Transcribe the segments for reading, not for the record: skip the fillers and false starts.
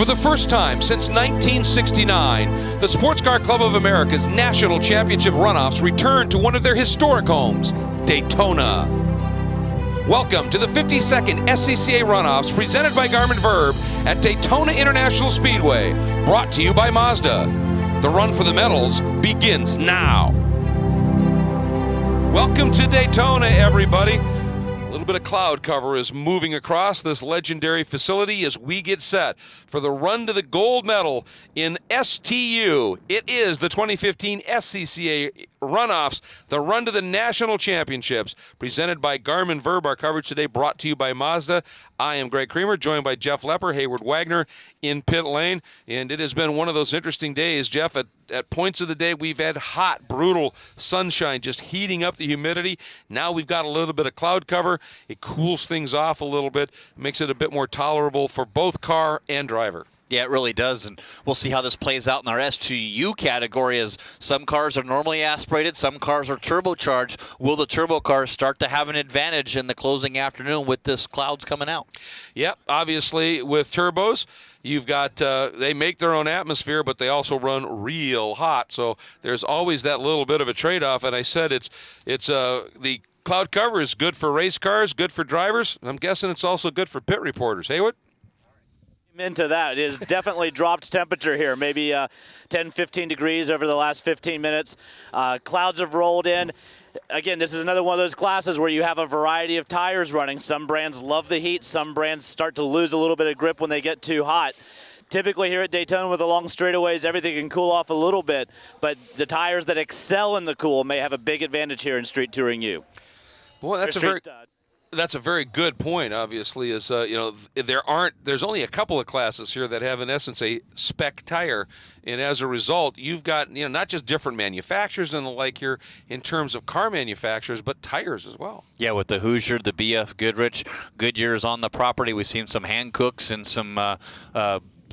the first time since 1969, the Sports Car Club of America's National Championship Runoffs returned to one of their historic homes, Daytona. Welcome to the 52nd SCCA Runoffs presented by Garmin Verb at Daytona International Speedway, brought to you by Mazda. The run for the medals begins now. Welcome to Daytona, everybody. A little bit of cloud cover is moving across this legendary facility as we get set for the run to the gold medal in STU. It is the 2015 SCCA Runoffs, the run to the national championships, presented by Garmin Verb. Our coverage today brought to you by Mazda. I am Greg Creamer, joined by Jeff Lepper, Hayward Wagner in pit lane, and it has been one of those interesting days, Jeff. At points of the day, we've had hot, brutal sunshine just heating up the humidity. Now we've got a little bit of cloud cover. It cools things off a little bit, makes it a bit more tolerable for both car and driver. Yeah, it really does, and we'll see how this plays out in our STU category, as some cars are normally aspirated, some cars are turbocharged. Will the turbo cars start to have an advantage in the closing afternoon with this clouds coming out? Yep, obviously with turbos, you've got, they make their own atmosphere, but they also run real hot, so there's always that little bit of a trade-off, and I said it's the cloud cover is good for race cars, good for drivers. I'm guessing it's also good for pit reporters. Haywood? Into that. It is definitely dropped temperature here, maybe 10, 15 degrees over the last 15 minutes. Clouds have rolled in. Again, this is another one of those classes where you have a variety of tires running. Some brands love the heat. Some brands start to lose a little bit of grip when they get too hot. Typically here at Daytona with the long straightaways, everything can cool off a little bit, but the tires that excel in the cool may have a big advantage here in Street Touring U. Boy, that's a very good point. Obviously, is there's only a couple of classes here that have in essence a spec tire, and as a result, you've got not just different manufacturers and the like here in terms of car manufacturers, but tires as well. Yeah, with the Hoosier, the BF Goodrich, Goodyear's on the property. We've seen some Hancooks and some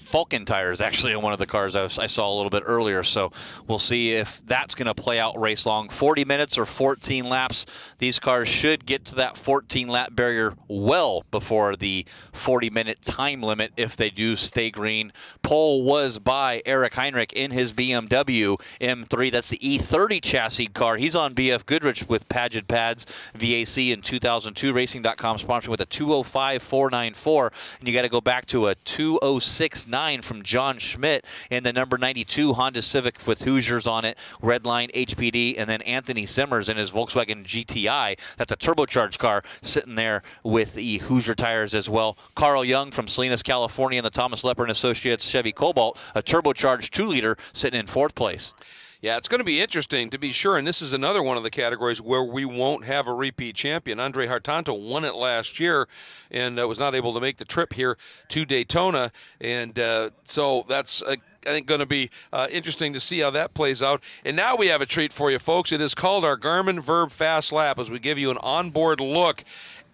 Falcon tires actually on one of the cars I saw a little bit earlier, so we'll see if that's going to play out race long. 40 minutes or 14 laps. These cars should get to that 14 lap barrier well before the 40-minute time limit if they do stay green. Pole was by Eric Heinrich in his BMW M3. That's the E30 chassis car. He's on BF Goodrich with Paget Pads VAC in 2002. Racing.com sponsoring with a 205.494, and you got to go back to a 206.9 from John Schmidt in the number 92 Honda Civic with Hoosiers on it, Redline HPD, and then Anthony Simmers in his Volkswagen GTI. That's a turbocharged car sitting there with the Hoosier tires as well. Carl Young from Salinas, California, and the Thomas Lepper and Associates Chevy Cobalt, a turbocharged 2-liter, sitting in 4th place. Yeah, it's going to be interesting to be sure, and this is another one of the categories where we won't have a repeat champion. Andre Hartanto won it last year and was not able to make the trip here to Daytona, and so that's I think going to be interesting to see how that plays out. And now we have a treat for you, folks. It is called our Garmin Verb Fast Lap, as we give you an onboard look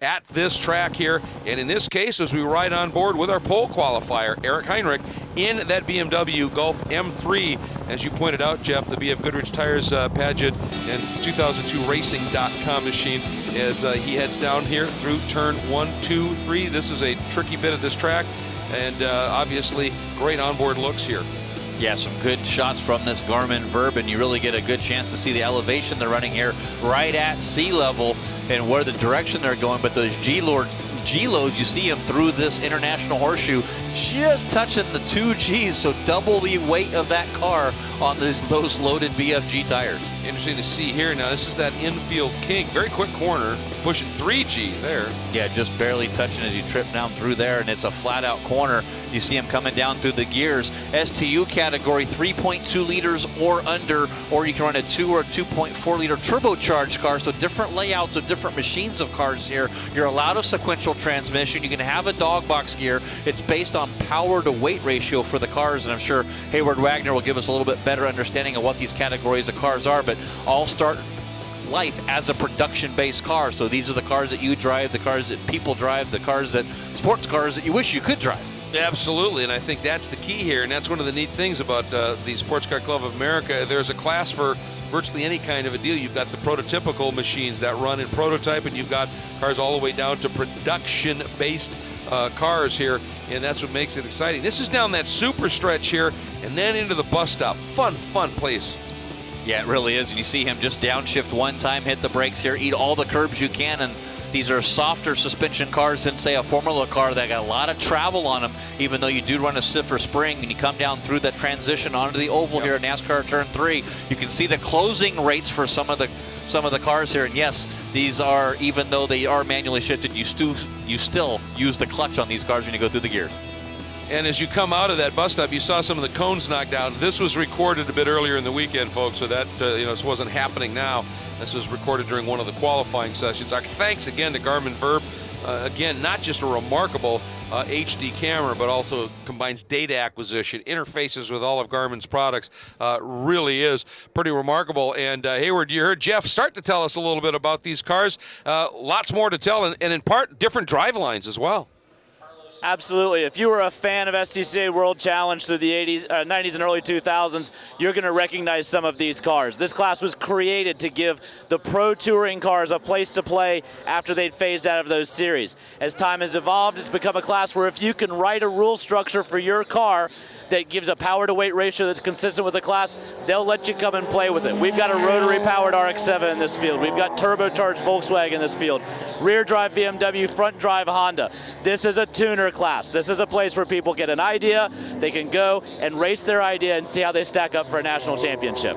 at this track here, and in this case, as we ride on board with our pole qualifier, Eric Heinrich, in that BMW Golf M3, as you pointed out, Jeff, the BF Goodrich Tires Paget and 2002 Racing.com machine, as he heads down here through turn 1, 2, 3. This is a tricky bit of this track, and obviously great onboard looks here. Yeah, some good shots from this Garmin Verb, and you really get a good chance to see the elevation they're running here right at sea level and where the direction they're going. But those G-loads, you see them through this International Horseshoe, just touching the 2 Gs, so double the weight of that car on those loaded BFG tires. Interesting to see here. Now, this is that infield kink. Very quick corner, pushing 3G there. Yeah, just barely touching as you trip down through there, and it's a flat-out corner. You see him coming down through the gears. STU category, 3.2 liters or under, or you can run a 2 or 2.4 liter turbocharged car, so different layouts of different machines of cars here. You're allowed a sequential transmission. You can have a dog box gear. It's based on power to weight ratio for the cars, and I'm sure Hayward Wagner will give us a little bit better understanding of what these categories of cars are, but all start life as a production-based car. So these are the cars that you drive, the cars that people drive, the cars that, sports cars that you wish you could drive. Absolutely, and I think that's the key here, and that's one of the neat things about the Sports Car Club of America. There's a class for virtually any kind of a deal. You've got the prototypical machines that run in prototype, and you've got cars all the way down to production-based cars here, and that's what makes it exciting. This is down that super stretch here, and then into the bus stop. Fun place. Yeah, it really is. And you see him just downshift one time, hit the brakes here, eat all the curbs you can, and these are softer suspension cars than, say, a Formula car that got a lot of travel on them, even though you do run a stiffer spring. And you come down through that transition onto the oval here in NASCAR Turn 3. You can see the closing rates for some of the cars here. And yes, these are, even though they are manually shifted, you still use the clutch on these cars when you go through the gears. And as you come out of that bus stop, you saw some of the cones knocked down. This was recorded a bit earlier in the weekend, folks, so that this wasn't happening now. This was recorded during one of the qualifying sessions. Our thanks again to Garmin Verb. Again, not just a remarkable HD camera, but also combines data acquisition, interfaces with all of Garmin's products. Really is pretty remarkable. And Hayward, you heard Jeff start to tell us a little bit about these cars. Lots more to tell, and in part, different drive lines as well. Absolutely. If you were a fan of SCCA World Challenge through the 90s and early 2000s, you're going to recognize some of these cars. This class was created to give the pro touring cars a place to play after they'd phased out of those series. As time has evolved, it's become a class where if you can write a rule structure for your car that gives a power to weight ratio that's consistent with the class, they'll let you come and play with it. We've got a rotary powered RX-7 in this field. We've got turbocharged Volkswagen in this field. Rear drive BMW, front drive Honda. This is a tuner class. This is a place where people get an idea, they can go and race their idea and see how they stack up for a national championship.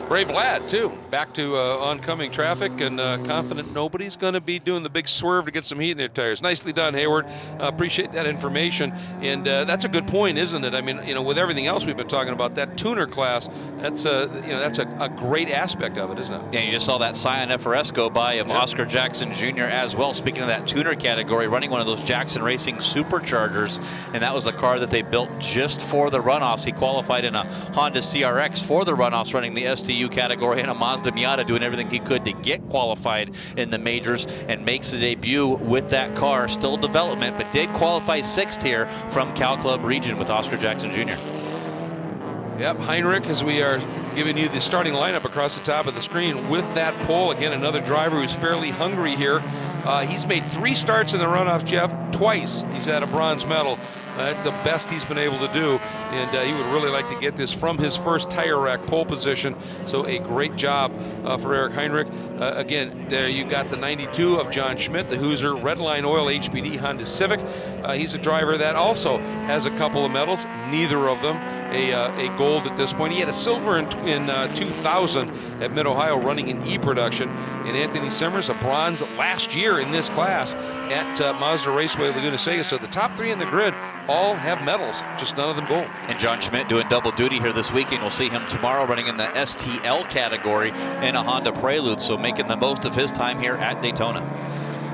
Brave lad, too. Back to oncoming traffic and confident nobody's going to be doing the big swerve to get some heat in their tires. Nicely done, Hayward. Appreciate that information. And that's a good point, isn't it? I mean, with everything else we've been talking about, that tuner class, that's a great aspect of it, isn't it? Yeah, you just saw that Scion FRS go by of Oscar Jackson Jr. as well. Speaking of that tuner category, running one of those Jackson Racing Superchargers, and that was a car that they built just for the runoffs. He qualified in a Honda CRX for the runoffs, running the STU category, and a Mazda Miata, doing everything he could to get qualified in the majors, and makes the debut with that car. Still development, but did qualify 6th here from Cal Club region with Oscar Jackson Jr. Yep, Heinrich, as we are giving you the starting lineup across the top of the screen with that pole. Again, another driver who's fairly hungry here. He's made 3 starts in the runoff, Jeff. Twice he's had a bronze medal. That's the best he's been able to do, and he would really like to get this from his first tire rack pole position. So a great job for Eric Heinrich. Again, there you got the 92 of John Schmidt, the Hoosier Redline Oil HPD Honda Civic. He's a driver that also has a couple of medals, neither of them a gold at this point. He had a silver in 2000 at Mid-Ohio running in E-Production. And Anthony Simmers, a bronze last year in this class at Mazda Raceway Laguna Seca. So the top 3 in the grid all have medals, just none of them gold. And John Schmidt doing double duty here this weekend. We'll see him tomorrow running in the STL category in a Honda Prelude, so making the most of his time here at Daytona.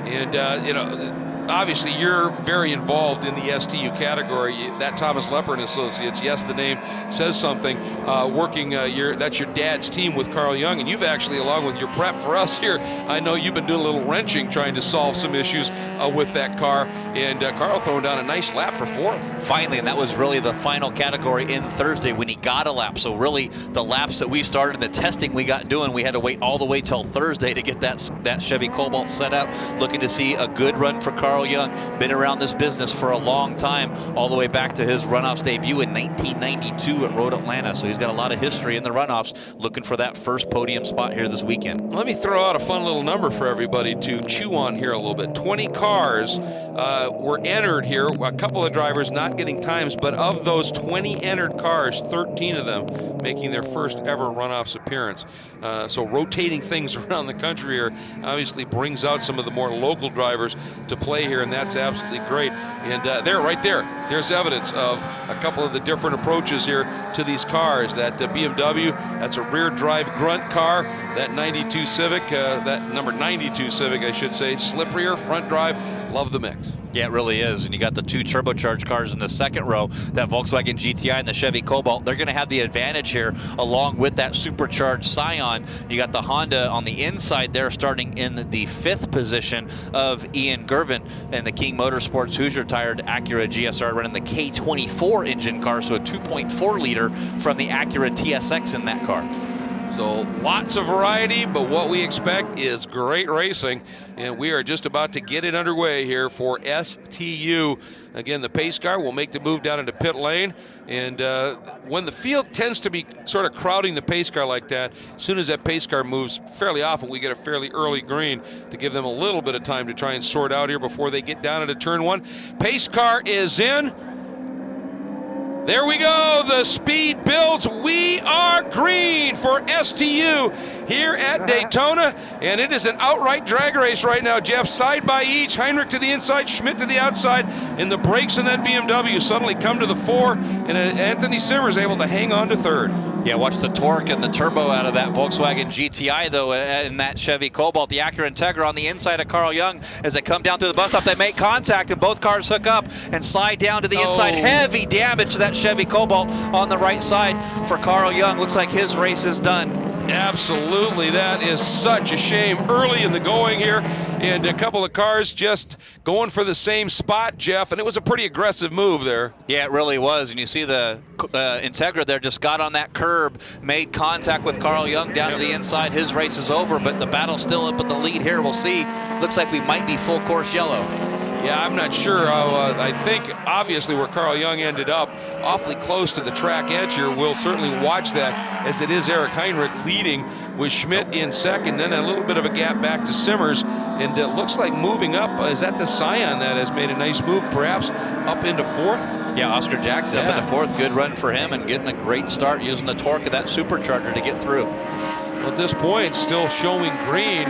And, obviously you're very involved in the STU category. That Thomas Lepper and Associates, yes, the name says something. That's your dad's team with Carl Young, and you've actually, along with your prep for us here, I know you've been doing a little wrenching trying to solve some issues with that car, and Carl throwing down a nice lap for 4th. Finally, and that was really the final category in Thursday when he got a lap. So really the laps that we started, the testing we got doing, we had to wait all the way till Thursday to get that Chevy Cobalt set up. Looking to see a good run for Carl Young. Been around this business for a long time, all the way back to his runoffs debut in 1992 at Road Atlanta. So he's got a lot of history in the runoffs, looking for that first podium spot here this weekend. Let me throw out a fun little number for everybody to chew on here a little bit. 20 cars were entered here. A couple of drivers not getting times, but of those 20 entered cars, 13 of them making their first ever runoffs appearance. So rotating things around the country here obviously brings out some of the more local drivers to play here, and that's absolutely great. And right there's evidence of a couple of the different approaches here to these cars. That BMW, that's a rear drive grunt car. That 92 Civic, that number 92 Civic, I should say, slip rear, front drive. Love the mix. Yeah, it really is. And you got the 2 turbocharged cars in the second row, that Volkswagen GTI and the Chevy Cobalt. They're going to have the advantage here along with that supercharged Scion. You got the Honda on the inside there, starting in the 5th position of Ian Gervin, and the King Motorsports Hoosier tired Acura GSR running the K24 engine car, so a 2.4 liter from the Acura TSX in that car. So lots of variety, but what we expect is great racing, and we are just about to get it underway here for STU. Again, the pace car will make the move down into pit lane, and when the field tends to be sort of crowding the pace car like that, as soon as that pace car moves, fairly often we get a fairly early green to give them a little bit of time to try and sort out here before they get down into turn one. Pace car is in. There we go, the speed builds. We are green for STU here at Daytona, and it is an outright drag race right now, Jeff. Side by each, Heinrich to the inside, Schmidt to the outside, and the brakes in that BMW suddenly come to the fore, and Anthony Simmers able to hang on to third. Yeah, watch the torque and the turbo out of that Volkswagen GTI, though, in that Chevy Cobalt. The Acura Integra on the inside of Carl Young. As they come down through the bus stop, they make contact, and both cars hook up and slide down to the inside. Heavy damage to that Chevy Cobalt on the right side for Carl Young. Looks like his race is done. Absolutely, that is such a shame. Early in the going here, and a couple of cars just going for the same spot, Jeff, and it was a pretty aggressive move there. Yeah, it really was, and you see the Integra there just got on that curb, made contact with Carl Young down to the inside. His race is over, but the battle's still up at the lead here. We'll see. Looks like we might be full course yellow. Yeah, I'm not sure. I think obviously where Carl Young ended up, awfully close to the track edge here. We'll certainly watch that, as it is Eric Heinrich leading with Schmidt in second, then a little bit of a gap back to Simmers, and it looks like moving up. Is that the Scion that has made a nice move, perhaps up into fourth? Yeah, Oscar Jackson up into fourth. Good run for him and getting a great start using the torque of that supercharger to get through. Well, at this point, still showing green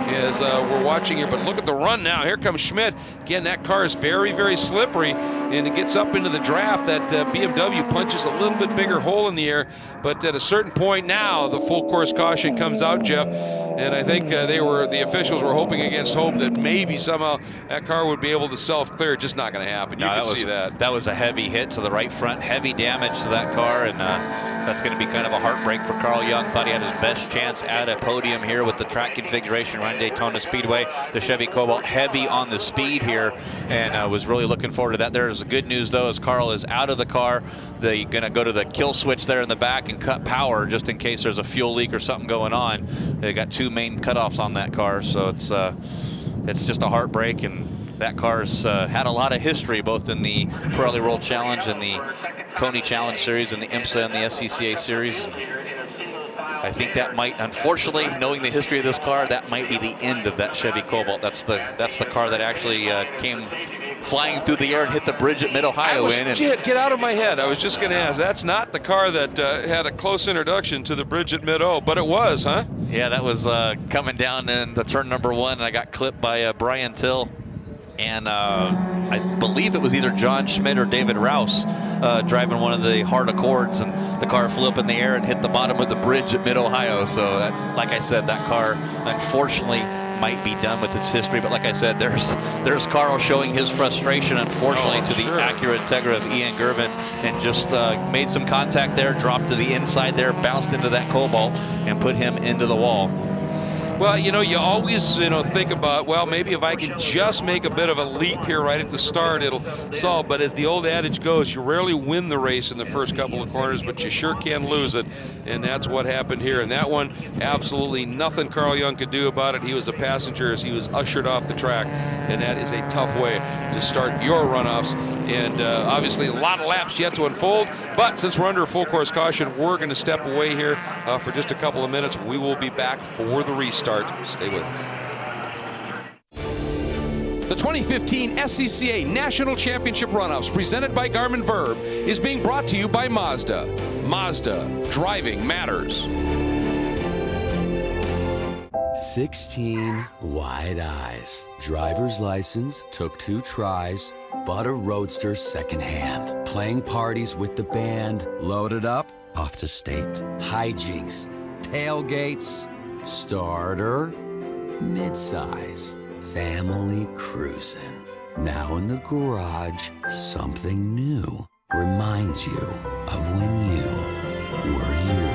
as we're watching here, but look at the run now. Here comes Schmidt. Again, that car is very, very slippery, and it gets up into the draft. That BMW punches a little bit bigger hole in the air, but at a certain point now, the full course caution comes out, Jeff, and I think the officials were hoping against hope that maybe somehow that car would be able to self-clear. Just not going to happen. You can see that. That was a heavy hit to the right front, heavy damage to that car, and that's going to be kind of a heartbreak for Carl Young. Thought he had his best chance at a podium here with the track configuration around Daytona Speedway. The Chevy Cobalt heavy on the speed here, and was really looking forward to that. There's good news, though, as Carl is out of the car. They're going to go to the kill switch there in the back and cut power just in case there's a fuel leak or something going on. They got two main cutoffs on that car, so it's just a heartbreak. And that car's had a lot of history, both in the Pirelli World Challenge and the Coney Challenge Series and the IMSA and the SCCA Series. I think that might, unfortunately, knowing the history of this car, that might be the end of that Chevy Cobalt. That's the car that actually came flying through the air and hit the bridge at Mid-Ohio. Get out of my head. I was just going to ask. That's not the car that had a close introduction to the bridge at Mid-O, but it was, huh? Yeah, that was coming down in the turn number one, and I got clipped by Brian Till. And I believe it was either John Schmidt or David Rouse driving one of the hard Accords, and the car flew up in the air and hit the bottom of the bridge at Mid-Ohio. So, like I said, that car unfortunately might be done with its history. But like I said, there's Carl showing his frustration, unfortunately, to the Acura Integra of Ian Gervin, and just made some contact there, dropped to the inside there, bounced into that Cobalt, and put him into the wall. Well, you always, think about, well, maybe if I can just make a bit of a leap here right at the start, it'll solve. But as the old adage goes, you rarely win the race in the first couple of corners, but you sure can lose it. And that's what happened here. And that one, absolutely nothing Carl Young could do about it. He was a passenger as he was ushered off the track. And that is a tough way to start your runoffs. And obviously a lot of laps yet to unfold. But since we're under full course caution, we're going to step away here for just a couple of minutes. We will be back for the restart. Stay with us. The 2015 SCCA National Championship Runoffs, presented by Garmin Verb, is being brought to you by Mazda. Mazda, driving matters. 16 wide eyes. Driver's license, took 2 tries, bought a Roadster secondhand. Playing parties with the band, loaded up, off to state. Hijinks, tailgates, starter, midsize, family cruising. Now in the garage, something new reminds you of when you were you.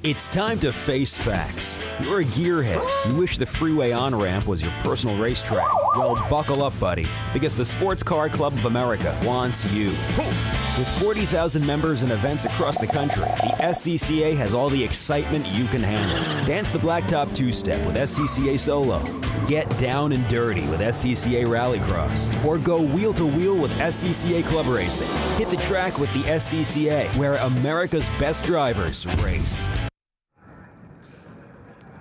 It's time to face facts. You're a gearhead. You wish the freeway on-ramp was your personal racetrack. Well, buckle up, buddy, because the Sports Car Club of America wants you. With 40,000 members and events across the country, the SCCA has all the excitement you can handle. Dance the blacktop two-step with SCCA Solo. Get down and dirty with SCCA Rallycross. Or go wheel-to-wheel with SCCA Club Racing. Hit the track with the SCCA, where America's best drivers race.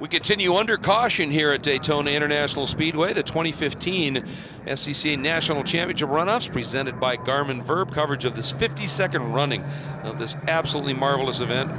We continue under caution here at Daytona International Speedway, the 2015 SCCA National Championship Runoffs, presented by Garmin Verb. Coverage of this 52nd running of this absolutely marvelous event,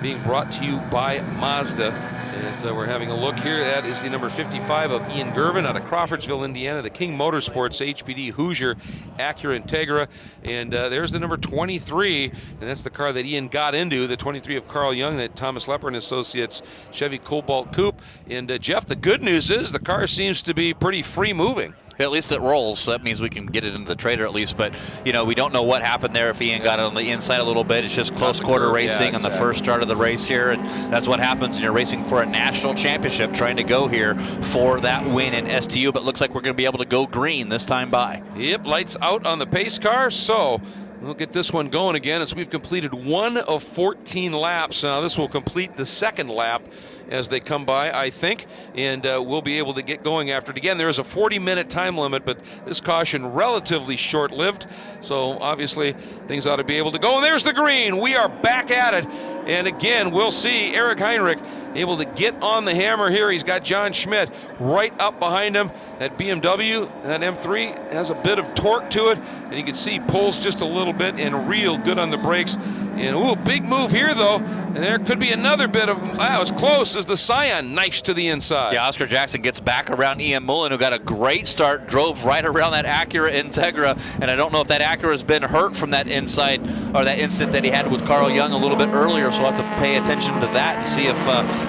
being brought to you by Mazda. As we're having a look here, that is the number 55 of Ian Gervin out of Crawfordsville, Indiana, the King Motorsports HPD Hoosier Acura Integra. And there's the number 23, and that's the car that Ian got into, the 23 of Carl Young, that Thomas Lepper and Associates Chevy Cobalt Coupe. And Jeff, the good news is the car seems to be pretty free moving. At least it rolls, so that means we can get it into the trailer at least. But, you know, we don't know what happened there, if Ian got it on the inside a little bit. It's just close quarter racing on the first start of the race here. And that's what happens when you're racing for a national championship, trying to go here for that win in STU. But it looks like we're going to be able to go green this time by. Yep, lights out on the pace car. So we'll get this one going again as we've completed 1 of 14 laps. Now this will complete the second lap as they come by, I think, and we'll be able to get going after it. Again, there is a 40-minute time limit, but this caution relatively short-lived, so obviously things ought to be able to go. And there's the green. We are back at it, and again, we'll see Eric Heinrich able to get on the hammer here. He's got John Schmidt right up behind him. That BMW, that M3, has a bit of torque to it, and you can see he pulls just a little bit and real good on the brakes. And ooh, big move here though, and there could be another bit of, wow, it's close as the Scion knifes to the inside. Yeah, Oscar Jackson gets back around Ian Mullen, who got a great start, drove right around that Acura Integra, and I don't know if that Acura has been hurt from that inside, or that incident that he had with Carl Young a little bit earlier, so we'll have to pay attention to that and see if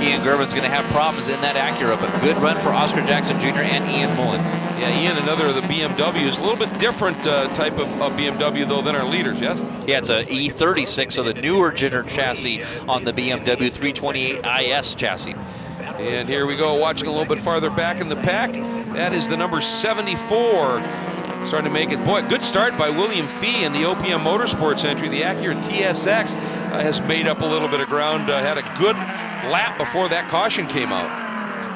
Ian Gervin's going to have problems in that Acura. But good run for Oscar Jackson Jr. and Ian Mullen. Yeah, Ian, another of the BMWs, a little bit different type of BMW though than our leaders, yes? Yeah, it's a E36, so the newer Jenner chassis on the BMW 328 IS chassis. And here we go, watching a little bit farther back in the pack. That is the number 74. Starting to make it, boy, good start by William Fee in the OPM Motorsports entry. The Acura TSX has made up a little bit of ground, had a good lap before that caution came out.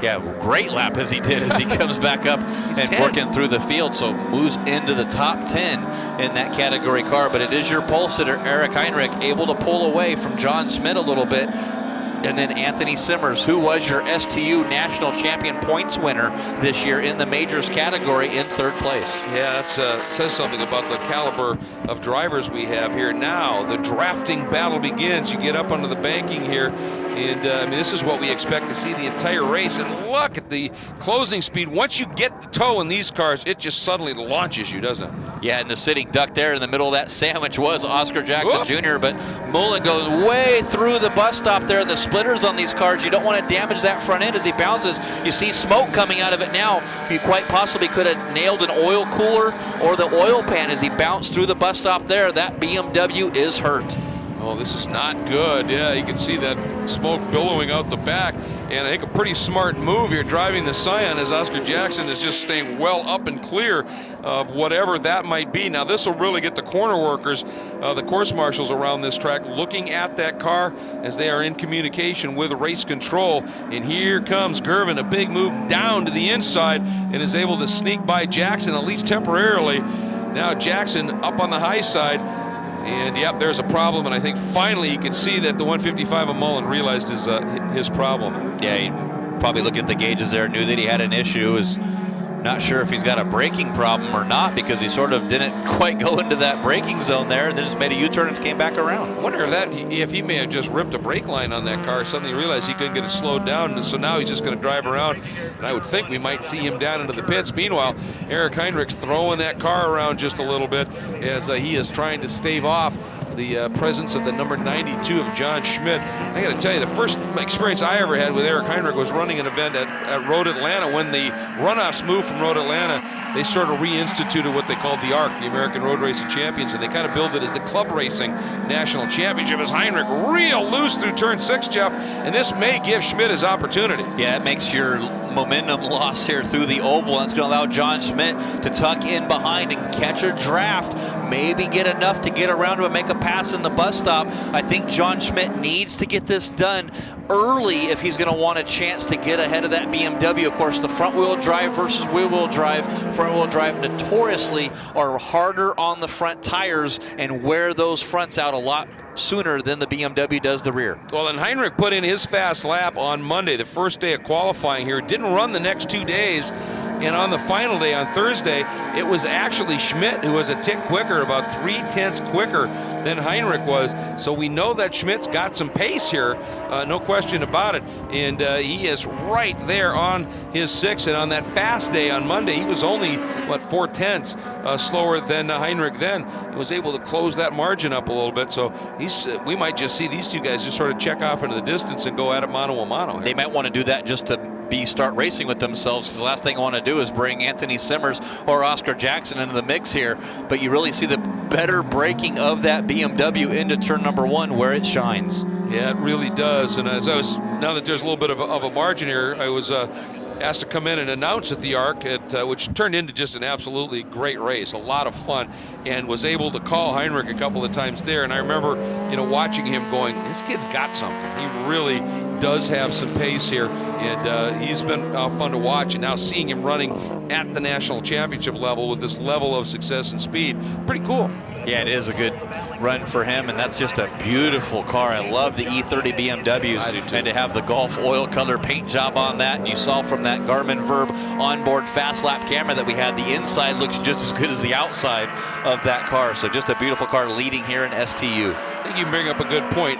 Yeah, great lap as he did as he comes back up and working through the field, so moves into the top 10 in that category car. But it is your pole sitter, Eric Heinrich, able to pull away from John Schmidt a little bit. And then Anthony Simmers, who was your STU National Champion points winner this year in the majors category, in third place. Yeah, that says something about the caliber of drivers we have here. Now the drafting battle begins. You get up onto the banking here, and I mean, this is what we expect to see the entire race. And look at the closing speed. Once you get the toe in these cars, it just suddenly launches you, doesn't it? Yeah, and the sitting duck there in the middle of that sandwich was Oscar Jackson Jr., but Mullen goes way through the bus stop there. The splitters on these cars, you don't want to damage that front end as he bounces. You see smoke coming out of it now. You quite possibly could have nailed an oil cooler or the oil pan as he bounced through the bus stop there. That BMW is hurt. Oh, this is not good. Yeah, you can see that smoke billowing out the back. And I think a pretty smart move here driving the Scion as Oscar Jackson is just staying well up and clear of whatever that might be. Now this will really get the corner workers, the course marshals around this track looking at that car as they are in communication with race control. And here comes Gervin, a big move down to the inside, and is able to sneak by Jackson, at least temporarily. Now Jackson up on the high side. And yep, there's a problem, and I think finally you can see that the 155 of Mullen realized his problem. Yeah, he probably looked at the gauges there, knew that he had an issue, is not sure if he's got a braking problem or not, because he sort of didn't quite go into that braking zone there, and then just made a U-turn and came back around. I wonder if he may have just ripped a brake line on that car, suddenly realized he couldn't get it slowed down, and so now he's just going to drive around, and I would think we might see him down into the pits. Meanwhile, Eric Heinrich's throwing that car around just a little bit as he is trying to stave off the presence of the number 92 of John Schmidt. I got to tell you, the first experience I ever had with Eric Heinrich was running an event at Road Atlanta when the Runoffs moved from Road Atlanta they sort of reinstituted what they called the ARC, the American Road Racing Champions, and they kind of billed it as the Club Racing National Championship. As Heinrich real loose through turn 6, Jeff, and this may give Schmidt his opportunity. Yeah, it makes your momentum loss here through the oval, and it's going to allow John Schmidt to tuck in behind and catch a draft, maybe get enough to get around to make a pass in the bus stop. I think John Schmidt needs to get this done early if he's going to want a chance to get ahead of that BMW. Of course, the front-wheel drive versus wheel-wheel drive. Front-wheel drive notoriously are harder on the front tires and wear those fronts out a lot sooner than the BMW does the rear. Well, and Heinrich put in his fast lap on Monday, the first day of qualifying here. Didn't run the next 2 days. And on the final day, on Thursday, it was actually Schmidt who was a tick quicker, about 0.3 quicker than Heinrich was. So we know that Schmidt's got some pace here, no question about it. And he is right there on his 6. And on that fast day on Monday, he was only, 0.4 slower than Heinrich then. He was able to close that margin up a little bit. So we might just see these two guys just sort of check off into the distance and go at it mano a mano here. They might want to do that just to start racing with themselves, because the last thing I want to do is bring Anthony Simmers or Oscar Jackson into the mix here. But you really see the better braking of that BMW into turn number 1 where it shines. Yeah, it really does. And as now that there's a little bit of a margin here, I was asked to come in and announce at the ARC, which turned into just an absolutely great race, a lot of fun, and was able to call Heinrich a couple of times there. And I remember, watching him going, this kid's got something. He really does have some pace here, and he's been fun to watch. And now seeing him running at the national championship level with this level of success and speed, pretty cool. Yeah, it is a good run for him, and that's just a beautiful car. I love the E30 BMWs. I do too. And to have the Gulf oil color paint job on that, and you saw from that Garmin Verb onboard fast lap camera that we had, the inside looks just as good as the outside of that car. So just a beautiful car leading here in STU. I think you bring up a good point.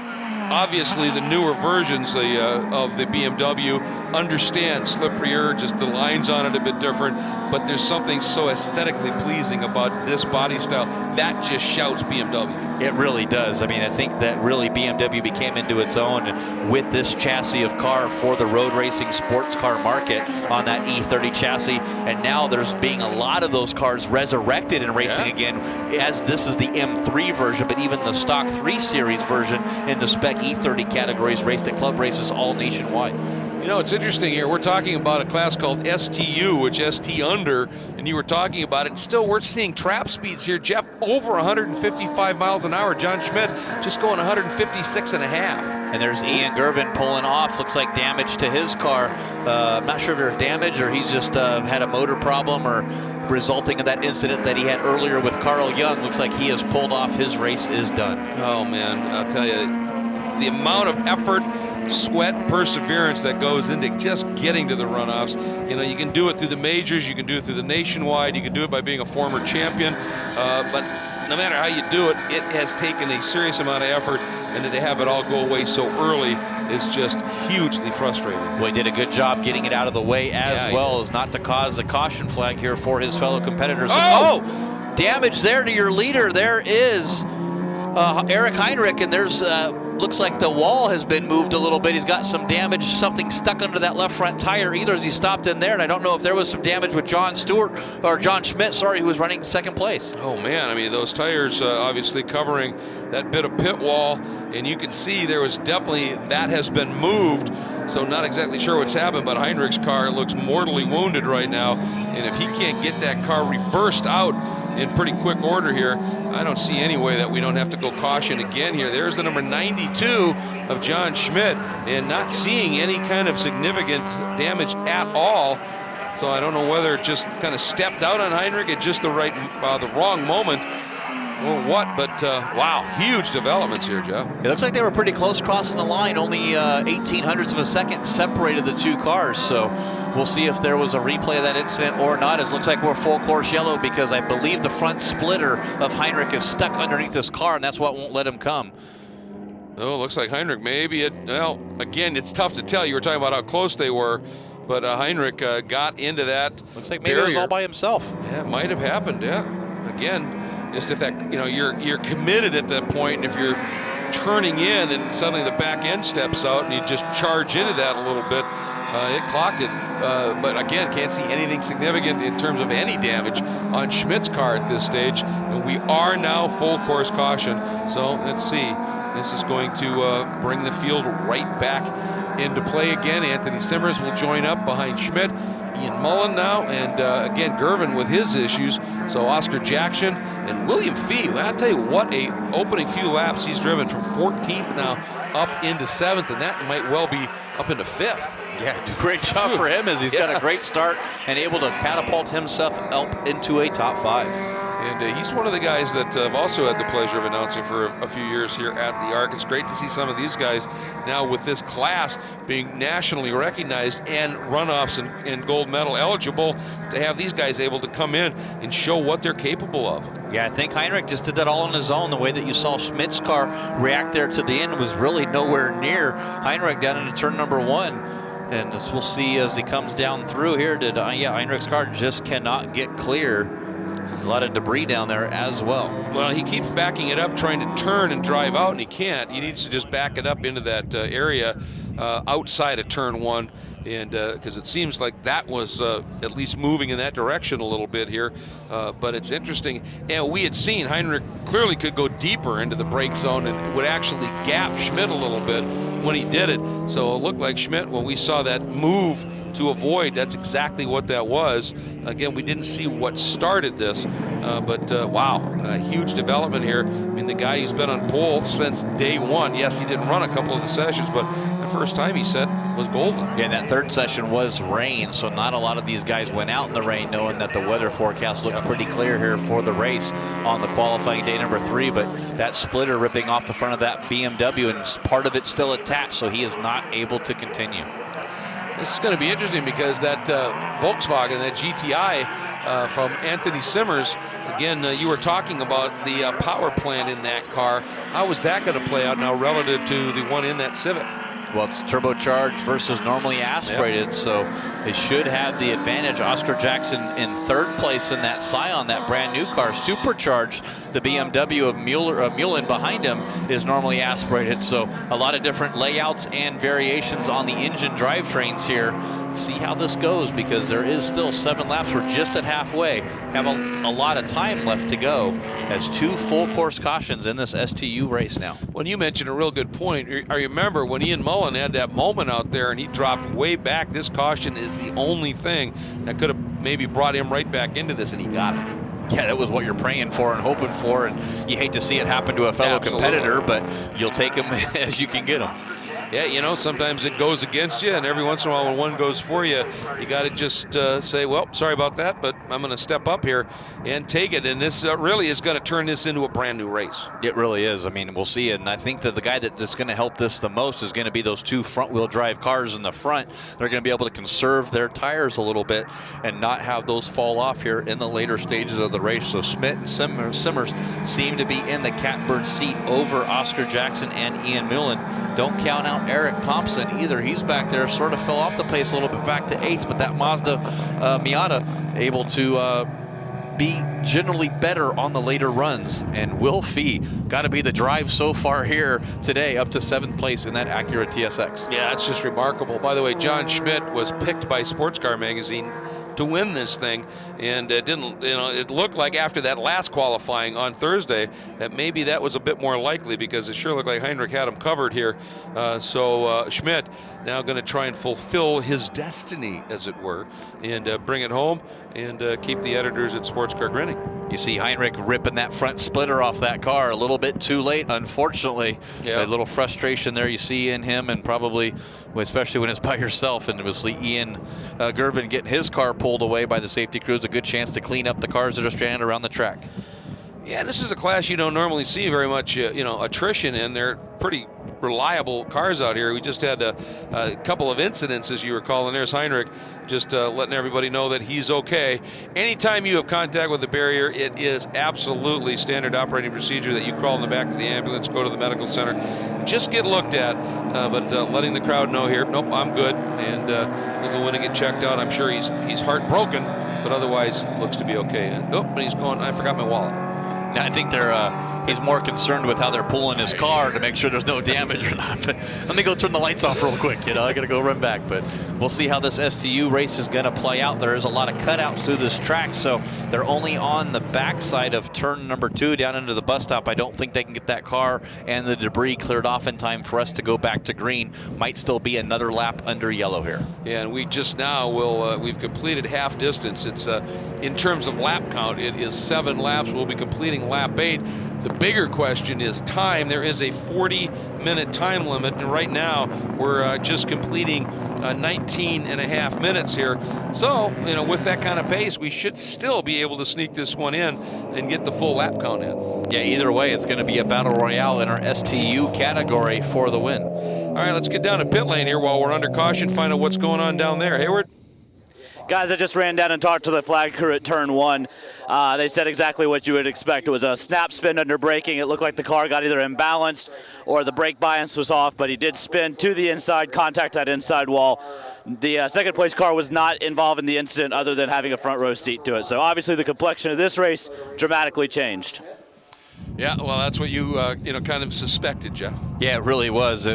Obviously, the newer versions of the BMW understand slipperier, just the lines on it a bit different, but there's something so aesthetically pleasing about this body style that just shouts BMW. It really does. I mean, I think that really BMW became into its own with this chassis of car for the road racing sports car market on that E30 chassis. And now there's being a lot of those cars resurrected in racing again, as this is the M3 version, but even the stock 3 Series version in the spec E30 categories raced at club races all nationwide. It's interesting here. We're talking about a class called STU, which ST under, and you were talking about it. Still, we're seeing trap speeds here, Jeff, over 155 miles an hour. John Schmidt just going 156 and a half. And there's Ian Gervin pulling off. Looks like damage to his car. I'm not sure if there's damage or he's just had a motor problem or resulting in that incident that he had earlier with Carl Young. Looks like he has pulled off. His race is done. Oh, man, I'll tell you, the amount of effort, sweat, perseverance that goes into just getting to the runoffs. You can do it through the majors, you can do it through the nationwide, you can do it by being a former champion, but no matter how you do it, it has taken a serious amount of effort, and to have it all go away so early is just hugely frustrating. Well, he did a good job getting it out of the way as well as not to cause a caution flag here for his fellow competitors. Oh! Damage there to your leader. There is Eric Heinrich, and there's looks like the wall has been moved a little bit. He's got some damage, something stuck under that left front tire. Either as he stopped in there, and I don't know if there was some damage with John Schmidt, sorry, who was running second place. Oh man, I mean, those tires obviously covering that bit of pit wall, and you can see there was definitely, that has been moved. So not exactly sure what's happened, but Heinrich's car looks mortally wounded right now. And if he can't get that car reversed out in pretty quick order here, I don't see any way that we don't have to go caution again here. There's the number 92 of John Schmidt, and not seeing any kind of significant damage at all. So I don't know whether it just kind of stepped out on Heinrich at just the wrong moment or what, but wow, huge developments here, Jeff. It looks like they were pretty close crossing the line. Only 0.18 of a second separated the two cars, so we'll see if there was a replay of that incident or not. It looks like we're full course yellow because I believe the front splitter of Heinrich is stuck underneath this car, and that's what won't let him come. Oh, looks like Heinrich maybe well, again, it's tough to tell. You were talking about how close they were, but Heinrich got into that. Looks like maybe barrier. it was all by himself. Yeah, it might have happened, yeah. Again, just if that, you're committed at that point, and if you're turning in and suddenly the back end steps out and you just charge into that a little bit, It clocked it, but again, can't see anything significant in terms of any damage on Schmidt's car at this stage. And we are now full course caution. So let's see. This is going to bring the field right back into play again. Anthony Simmers will join up behind Schmidt. Ian Mullen now, and again, Gervin with his issues. So Oscar Jackson and William Fee. I'll tell you what, a opening few laps he's driven from 14th now up into 7th, and that might well be up into 5th. Yeah, great job for him as he's got a great start and able to catapult himself up into a top 5. And he's one of the guys that I've also had the pleasure of announcing for a few years here at the ARC. It's great to see some of these guys now with this class being nationally recognized and runoffs and gold medal eligible, to have these guys able to come in and show what they're capable of. Yeah, I think Heinrich just did that all on his own. The way that you saw Schmidt's car react there to the end was really nowhere near Heinrich down into turn number 1. And as we'll see as he comes down through here, Heinrich's car just cannot get clear. A lot of debris down there as well. Well, he keeps backing it up, trying to turn and drive out, and he can't. He needs to just back it up into that area outside of turn 1, and because it seems like that was at least moving in that direction a little bit here. But it's interesting. And we had seen Heinrich clearly could go deeper into the brake zone and would actually gap Schmidt a little bit when he did it. So it looked like Schmidt, when we saw that move to avoid, that's exactly what that was. Again, we didn't see what started this, but wow, a huge development here. I mean, the guy who's been on pole since day 1. Yes, he didn't run a couple of the sessions, but the first time he said was golden. Yeah, and that third session was rain, so not a lot of these guys went out in the rain knowing that the weather forecast looked pretty clear here for the race on the qualifying day number 3, but that splitter ripping off the front of that BMW, and part of it still attached, so he is not able to continue. This is going to be interesting because that Volkswagen, that GTI from Anthony Simmers, again, you were talking about the power plant in that car. How is that going to play out now relative to the one in that Civic? Well, it's turbocharged versus normally aspirated, so they should have the advantage. Oscar Jackson in 3rd place in that Scion, that brand new car, supercharged. The BMW of Mullen behind him is normally aspirated, so a lot of different layouts and variations on the engine drivetrains here. See how this goes, because there is still 7 laps. We're just at halfway. Have a lot of time left to go as 2 full course cautions in this STU race now. Well, you mentioned a real good point. I remember when Ian Mullen had that moment out there and he dropped way back, this caution is the only thing that could have maybe brought him right back into this, and he got it. Yeah, that was what you're praying for and hoping for, and you hate to see it happen to a fellow competitor, but you'll take them as you can get them. Yeah, you know, sometimes it goes against you, and every once in a while when one goes for you, you got to just say, well, sorry about that, but I'm going to step up here and take it. And this really is going to turn this into a brand new race. It really is. I mean, we'll see it. And I think that the guy that's going to help this the most is going to be those 2 front-wheel drive cars in the front. They're going to be able to conserve their tires a little bit and not have those fall off here in the later stages of the race. So Schmidt and Simmers seem to be in the catbird seat over Oscar Jackson and Ian Mullen. Don't count out Eric Thompson either. He's back there, sort of fell off the pace a little bit back to 8th, but that Mazda Miata able to be generally better on the later runs. And Will Fee got to be the drive so far here today, up to 7th place in that Acura TSX. Yeah, that's just remarkable. By the way, John Schmidt was picked by Sports Car Magazine to win this thing, and it didn't, you know, it looked like after that last qualifying on Thursday that maybe that was a bit more likely, because it sure looked like Heinrich had him covered here. So Schmidt now going to try and fulfill his destiny, as it were, and bring it home and keep the editors at Sports Car grinning. You see Heinrich ripping that front splitter off that car a little bit too late, unfortunately. Yeah. A little frustration there you see in him, and probably, especially when it's by yourself, and obviously Ian Gervin getting his car pulled away by the safety crews, a good chance to clean up the cars that are stranded around the track. Yeah, this is a class you don't normally see very much, you know, attrition in. They're pretty reliable cars out here. We just had a couple of incidents, as you recall, and there's Heinrich just letting everybody know that he's okay. Anytime you have contact with the barrier, it is absolutely standard operating procedure that you crawl in the back of the ambulance, go to the medical center, just get looked at, but letting the crowd know here, nope, I'm good, and we'll go in and get checked out. I'm sure he's heartbroken, but otherwise looks to be okay. And, oh, but he's going, I forgot my wallet. Now, I think they're He's more concerned with how they're pulling his car to make sure there's no damage or not. But let me go turn the lights off real quick. I got to go run back. But we'll see how this STU race is going to play out. There is a lot of cutouts through this track, so they're only on the backside of turn number 2 down into the bus stop. I don't think they can get that car and the debris cleared off in time for us to go back to green. Might still be another lap under yellow here. Yeah, and we just now we've completed half distance. It's in terms of lap count, it is 7 laps. We'll be completing lap 8. The bigger question is time. There is a 40-minute time limit, and right now we're just completing 19 and a half minutes here. So, with that kind of pace, we should still be able to sneak this one in and get the full lap count in. Yeah, either way, it's going to be a battle royale in our STU category for the win. All right, let's get down to pit lane here while we're under caution, find out what's going on down there. Hayward? Guys, I just ran down and talked to the flag crew at turn 1. They said exactly what you would expect. It was a snap spin under braking. It looked like the car got either imbalanced or the brake bias was off, but he did spin to the inside, contact that inside wall. The second place car was not involved in the incident other than having a front row seat to it. So obviously the complexion of this race dramatically changed. Yeah, well, that's what you kind of suspected, Jeff. Yeah, it really was.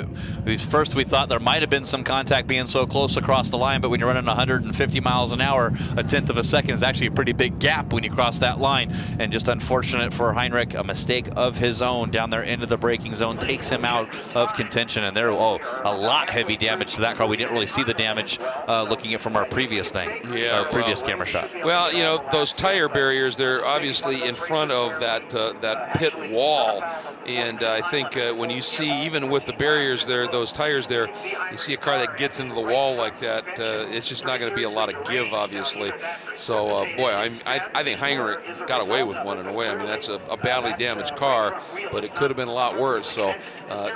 First, we thought there might have been some contact being so close across the line, but when you're running 150 miles an hour, a tenth of a second is actually a pretty big gap when you cross that line. And just unfortunate for Heinrich, a mistake of his own down there into the braking zone takes him out of contention. And there, a lot heavy damage to that car. We didn't really see the damage looking at from our previous thing, our previous camera shot. Well, those tire barriers, they're obviously in front of that pit wall. And I think when you see, even with the barriers there, those tires there, you see a car that gets into the wall like that, it's just not going to be a lot of give, obviously. So, boy, I think Heinrich got away with one in a way. I mean, that's a badly damaged car, but it could have been a lot worse. So,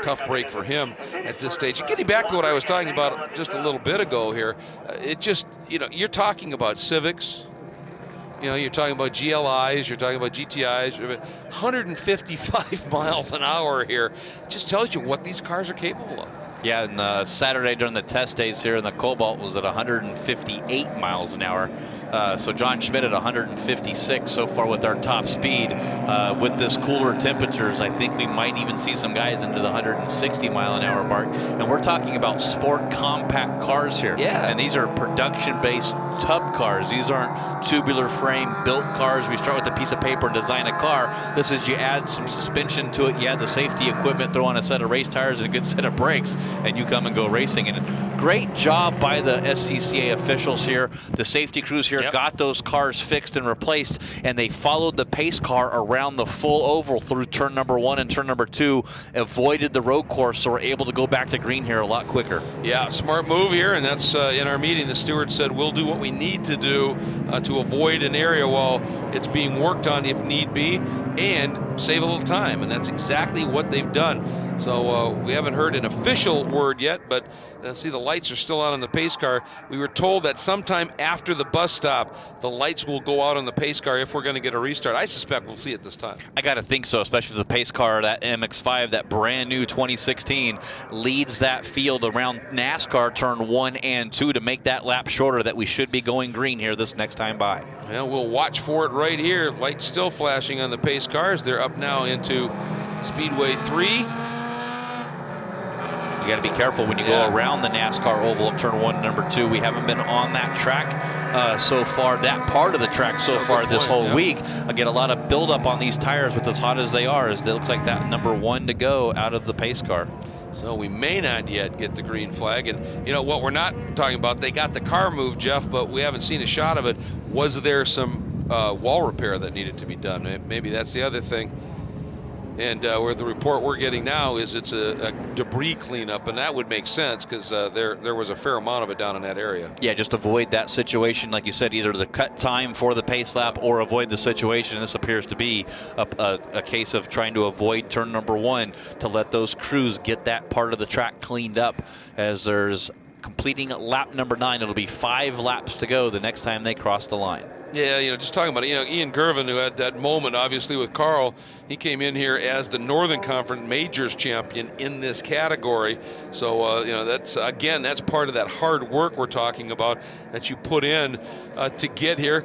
tough break for him at this stage. And getting back to what I was talking about just a little bit ago here, it just, you're talking about Civics. You're talking about GLIs, you're talking about GTIs, 155 miles an hour here. It just tells you what these cars are capable of. Yeah, and Saturday during the test days here in the Cobalt was at 158 miles an hour. So John Schmidt at 156 so far with our top speed. With this cooler temperatures, I think we might even see some guys into the 160 mile an hour mark. And we're talking about sport compact cars here. Yeah. And these are production-based tub cars. These aren't tubular frame built cars. We start with a piece of paper and design a car. This is, you add some suspension to it, you add the safety equipment, throw on a set of race tires and a good set of brakes, and you come and go racing. And great job by the SCCA officials here. The safety crews here got those cars fixed and replaced, and they followed the pace car around the full oval through turn number 1 and turn number 2, avoided the road course, so we're able to go back to green here a lot quicker. Yeah, smart move here, and that's in our meeting, the steward said we'll do what we need to do to avoid an area while it's being worked on if need be, and save a little time, and that's exactly what they've done. So we haven't heard an official word yet, but see, the lights are still on the pace car. We were told that sometime after the bus stop, the lights will go out on the pace car if we're going to get a restart. I suspect we'll see it this time. I got to think so, especially for the pace car, that MX-5, that brand new 2016, leads that field around NASCAR turn 1 and 2 to make that lap shorter, that we should be going green here this next time by. Well, we'll watch for it right here. Lights still flashing on the pace cars. They're up now into Speedway 3. You got to be careful when you go around the NASCAR oval of turn 1 and number 2. We haven't been on that track so far, that part of the track so far this whole week. I get a lot of buildup on these tires with as hot as they are, as it looks like that number 1 to go out of the pace car. So we may not yet get the green flag. And what we're not talking about, they got the car moved, Jeff, but we haven't seen a shot of it. Was there some wall repair that needed to be done? Maybe that's the other thing. And where the report we're getting now is it's a debris cleanup, and that would make sense because there was a fair amount of it down in that area. Yeah, just avoid that situation, like you said, either the cut time for the pace lap or avoid the situation. This appears to be a case of trying to avoid turn number 1 to let those crews get that part of the track cleaned up, as there's completing lap number 9. It'll be 5 laps to go the next time they cross the line. Yeah, just talking about it, Ian Gervin, who had that moment, obviously, with Carl, he came in here as the Northern Conference Majors champion in this category. So, that's part of that hard work we're talking about that you put in to get here.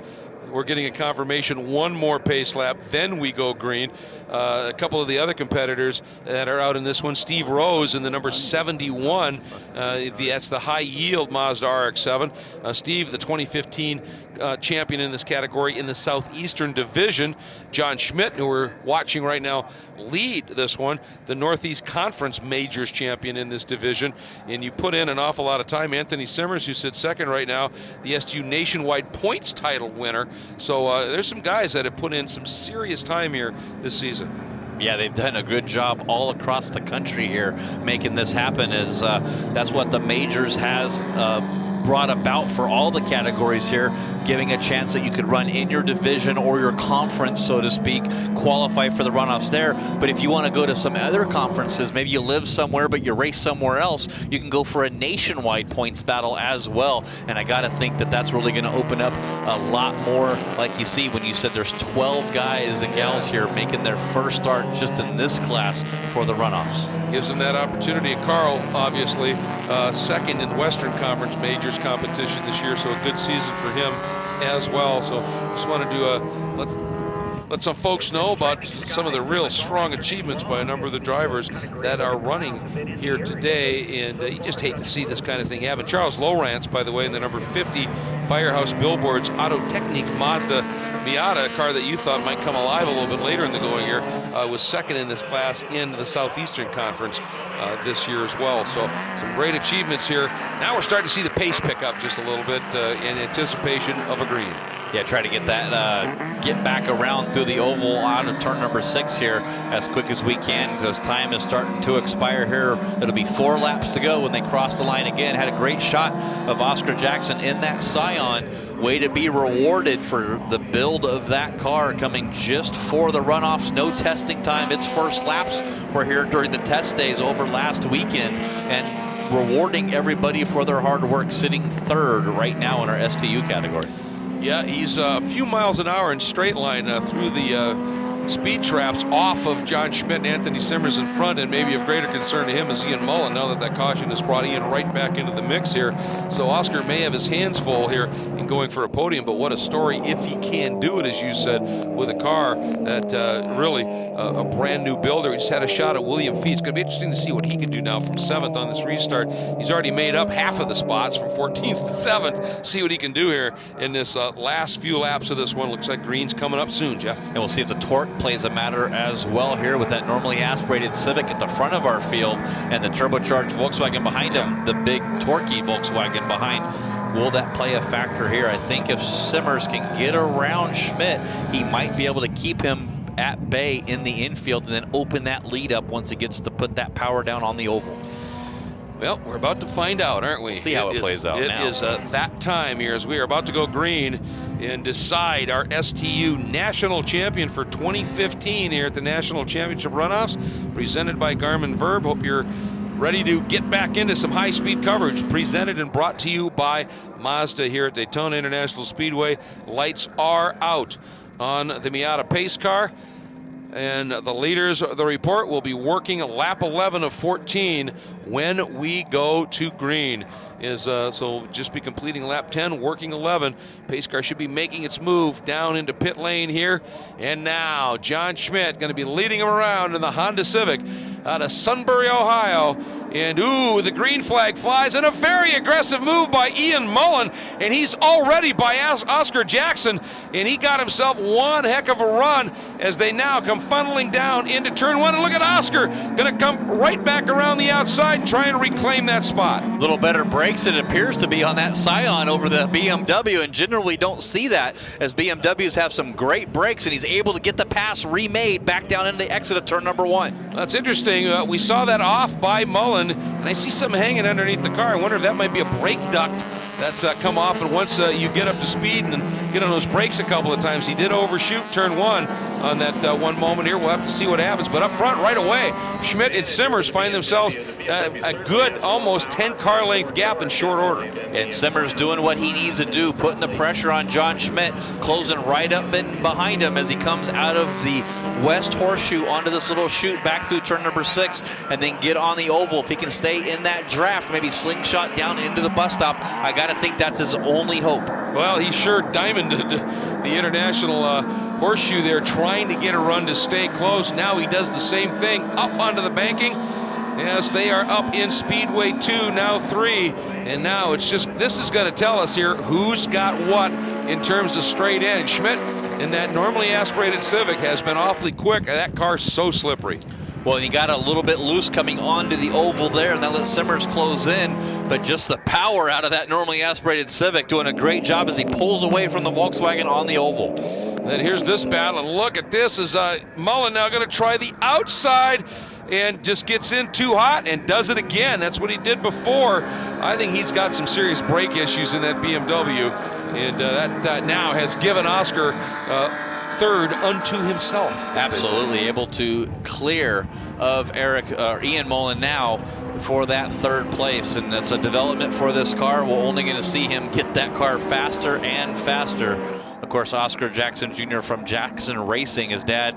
We're getting a confirmation, 1 more pace lap, then we go green. A couple of the other competitors that are out in this one, Steve Rose in the number 71. That's the high-yield Mazda RX-7. Steve, the 2015 champion in this category in the Southeastern Division. John Schmidt, who we're watching right now, lead this one, the Northeast Conference Majors champion in this division. And you put in an awful lot of time. Anthony Simmers, who sits second right now, the STU Nationwide Points title winner. So there's some guys that have put in some serious time here this season. Yeah, they've done a good job all across the country here making this happen. That's what the majors has brought about for all the categories here, giving a chance that you could run in your division or your conference, so to speak, qualify for the runoffs there. But if you want to go to some other conferences, maybe you live somewhere but you race somewhere else, you can go for a nationwide points battle as well. And I got to think that that's really going to open up a lot more, like you see when you said there's 12 guys and gals here making their first start just in this class for the runoffs. Gives them that opportunity. Carl, obviously, second in Western Conference Majors competition this year, so a good season for him as well. So just want to do let some folks know about some of the real strong achievements by a number of the drivers that are running here today, and you just hate to see this kind of thing happen. Charles Lowrance, by the way, in the number 50 Firehouse Billboards Auto Technique Mazda Miata, a car that you thought might come alive a little bit later in the going year, was second in this class in the Southeastern Conference this year as well. So some great achievements here. Now we're starting to see the pace pick up just a little bit in anticipation of a green. Yeah, try to get that, get back around through the oval out of turn number 6 here as quick as we can, because time is starting to expire here. It'll be 4 laps to go when they cross the line again. Had a great shot of Oscar Jackson in that Scion. Way to be rewarded for the build of that car, coming just for the runoffs. No testing time. Its first laps were here during the test days over last weekend, and rewarding everybody for their hard work, sitting third right now in our STU category. Yeah, he's a few miles an hour in straight line through the speed traps off of John Schmidt and Anthony Simmers in front, and maybe of greater concern to him is Ian Mullen, now that that caution has brought Ian right back into the mix here. So Oscar may have his hands full here in going for a podium, but what a story if he can do it, as you said, with a car that really a brand new builder. We just had a shot at William Fee. It's going to be interesting to see what he can do now from 7th on this restart. He's already made up half of the spots from 14th to 7th. See what he can do here in this last few laps of this one. Looks like green's coming up soon, Jeff. And we'll see if the torque plays a matter as well here with that normally aspirated Civic at the front of our field and the turbocharged Volkswagen behind him, the big torquey Volkswagen behind. Will that play a factor here? I think if Simmers can get around Schmidt, he might be able to keep him at bay in the infield and then open that lead up once he gets to put that power down on the oval. Well, we're about to find out, aren't we? We'll see how it plays out now. It is that time here as we are about to go green and decide our STU national champion for 2015 here at the National Championship Runoffs, presented by Garmin Verb. Hope you're ready to get back into some high-speed coverage, presented and brought to you by Mazda here at Daytona International Speedway. Lights are out on the Miata pace car, and the leaders of the report will be working lap 11 of 14 when we go to green. So just be completing lap 10, working 11. Pace car should be making its move down into pit lane here. And now John Schmidt going to be leading him around in the Honda Civic out of Sunbury, Ohio. And ooh, the green flag flies, and a very aggressive move by Ian Mullen, and he's already by Oscar Jackson, and he got himself one heck of a run as they now come funneling down into turn 1. And look at Oscar, going to come right back around the outside and try and reclaim that spot. A little better brakes, it appears to be on that Scion over the BMW, and generally don't see that, as BMWs have some great brakes, and he's able to get the pass remade back down into the exit of turn number 1. That's interesting. We saw that off by Mullen, and I see something hanging underneath the car. I wonder if that might be a brake duct that's come off, and once you get up to speed and get on those brakes a couple of times, he did overshoot turn 1 on that one moment here. We'll have to see what happens. But up front right away, Schmidt and Simmers find themselves a good almost 10 car length gap in short order. And Simmers doing what he needs to do, putting the pressure on John Schmidt, closing right up and behind him as he comes out of the west horseshoe onto this little chute back through turn number 6, and then get on the oval. If he can stay in that draft, maybe slingshot down into the bus stop, I got to think that's his only hope. Well, he sure diamonded the international horseshoe there, trying to get a run to stay close. Now he does the same thing, up onto the banking, as they are up in Speedway 2, now 3. And now it's just, this is going to tell us here who's got what in terms of straight edge. Schmidt in that normally aspirated Civic has been awfully quick, and that car's so slippery. Well, and he got a little bit loose coming onto the oval there, and that let Simmers close in. But just the power out of that normally aspirated Civic, doing a great job as he pulls away from the Volkswagen on the oval. And then here's this battle, and look at this. Is Mullen now going to try the outside and just gets in too hot and does it again. That's what he did before. I think he's got some serious brake issues in that BMW, and that now has given Oscar third unto himself. Absolutely able to clear of Ian Mullen now for that third place, and it's a development for this car. We're only going to see him get that car faster and faster. Of course, Oscar Jackson Jr. from Jackson Racing, his dad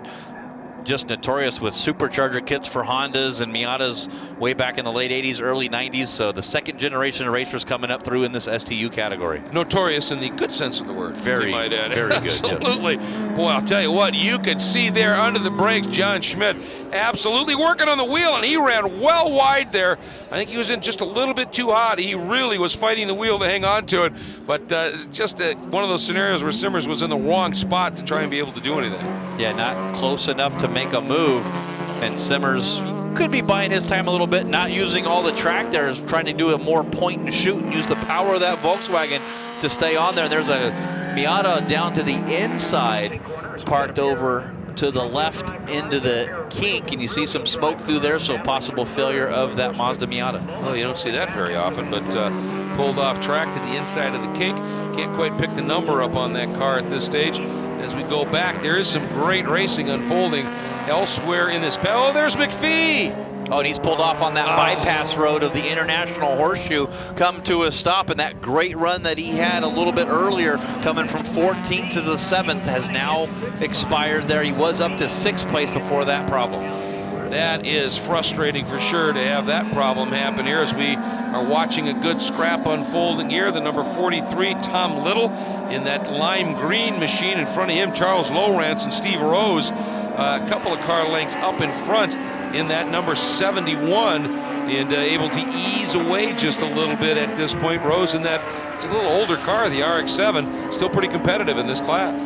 just notorious with supercharger kits for Hondas and Miatas way back in the late 80s, early 90s. So the second generation of racers coming up through in this STU category. Notorious in the good sense of the word. Very, might add. very good. Absolutely. Yes. Boy, I'll tell you what, you could see there under the brakes, John Schmidt absolutely working on the wheel, and he ran well wide there. I think he was in just a little bit too hot. He really was fighting the wheel to hang on to it, but just one of those scenarios where Simmers was in the wrong spot to try and be able to do anything. Yeah, not close enough to make a move, and Simmers could be buying his time a little bit, not using all the track there, is trying to do a more point and shoot and use the power of that Volkswagen to stay on there. There's a Miata down to the inside, parked over to the left into the kink, and you see some smoke through there, so possible failure of that Mazda Miata. Oh, you don't see that very often, but pulled off track to the inside of the kink. Can't quite pick the number up on that car at this stage. As we go back, there is some great racing unfolding elsewhere in this. Oh, there's McPhee. Oh, and he's pulled off on that bypass road of the International Horseshoe, come to a stop, and that great run that he had a little bit earlier, coming from 14th to the 7th, has now expired there. He was up to 6th place before that problem. That is frustrating for sure to have that problem happen here as we are watching a good scrap unfolding here. The number 43, Tom Little, in that lime green machine. In front of him, Charles Lowrance and Steve Rose, a couple of car lengths up in front in that number 71, and able to ease away just a little bit at this point. Rose in that, it's a little older car, the RX-7, still pretty competitive in this class.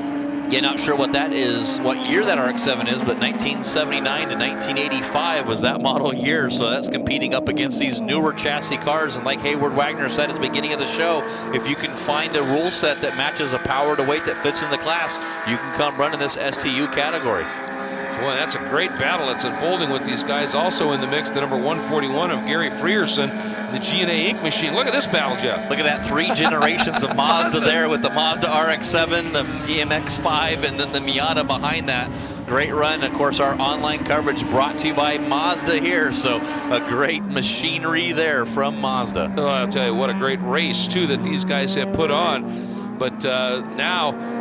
Yeah, not sure what that is, what year that RX-7 is, but 1979 to 1985 was that model year, so that's competing up against these newer chassis cars. And like Hayward Wagner said at the beginning of the show, if you can find a rule set that matches a power to weight that fits in the class, you can come run in this STU category. Boy, that's a great battle that's unfolding with these guys. Also in the mix, the number 141 of Gary Frierson, the G&A Inc. machine. Look at this battle, Jeff. Look at that, 3 generations of Mazda there with the Mazda RX-7, the EMX-5, and then the Miata behind that. Great run. Of course, our online coverage brought to you by Mazda here, so a great machinery there from Mazda. Oh, I'll tell you, what a great race, too, that these guys have put on. But now,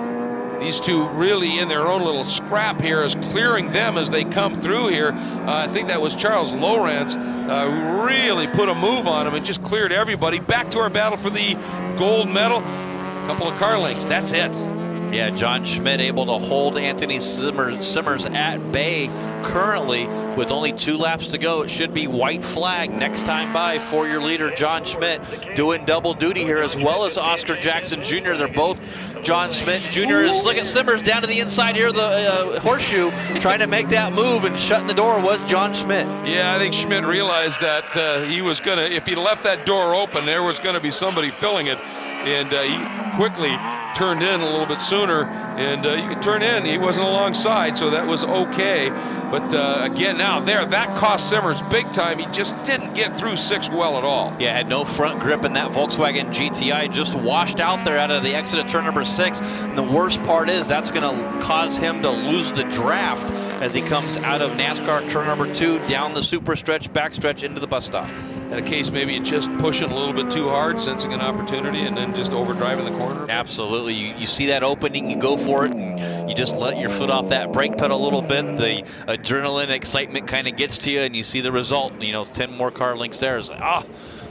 these two really in their own little scrap here is clearing them as they come through here. I think that was Charles Lowrance who really put a move on him and just cleared everybody. Back to our battle for the gold medal. A couple of car lengths, that's it. Yeah, John Schmidt able to hold Anthony Simmers at bay currently with only 2 laps to go. It should be white flag next time by for your leader, John Schmidt, doing double duty here, as well as Oscar Jackson Jr. They're both John Schmidt Jr. Look at Simmers down to the inside here, the horseshoe, trying to make that move, and shutting the door was John Schmidt. Yeah, I think Schmidt realized that he was going to, if he left that door open, there was going to be somebody filling it, and he quickly turned in a little bit sooner, and you could turn in. He wasn't alongside, so that was okay. But again, now that cost Simmers big time. He just didn't get through 6 well at all. Yeah, had no front grip in that Volkswagen GTI, just washed out there out of the exit of turn number 6. And the worst part is that's going to cause him to lose the draft as he comes out of NASCAR turn number 2, down the super stretch, back stretch into the bus stop. In a case, maybe just pushing a little bit too hard, sensing an opportunity, and then just overdriving the corner. Absolutely. You see that opening, you go for it, and you just let your foot off that brake pedal a little bit. The adrenaline, excitement kind of gets to you, and you see the result. 10 more car lengths there.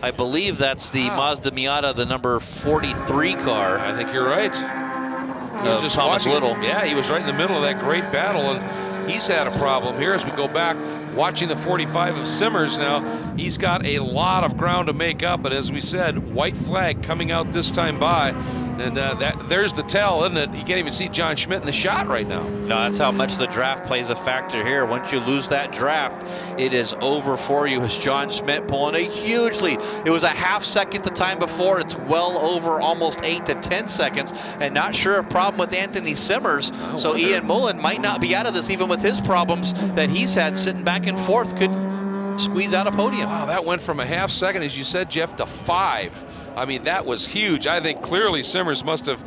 I believe that's the Mazda Miata, the number 43 car. I think you're right. Thomas watching Little. Yeah, he was right in the middle of that great battle, and he's had a problem here as we go back. Watching the 45 of Simmers now, he's got a lot of ground to make up, but as we said, white flag coming out this time by, and there's the tell, isn't it? You can't even see John Schmidt in the shot right now. No, that's how much the draft plays a factor here. Once you lose that draft, it is over for you. As John Schmidt pulling a huge lead. It was a half second the time before. It's well over almost 8 to 10 seconds, and not sure a problem with Anthony Simmers. So Ian Mullen might not be out of this, even with his problems that he's had sitting back and forth, could squeeze out a podium. Wow, that went from a half second, as you said, Jeff, to 5. I mean, that was huge. I think clearly Simmers must have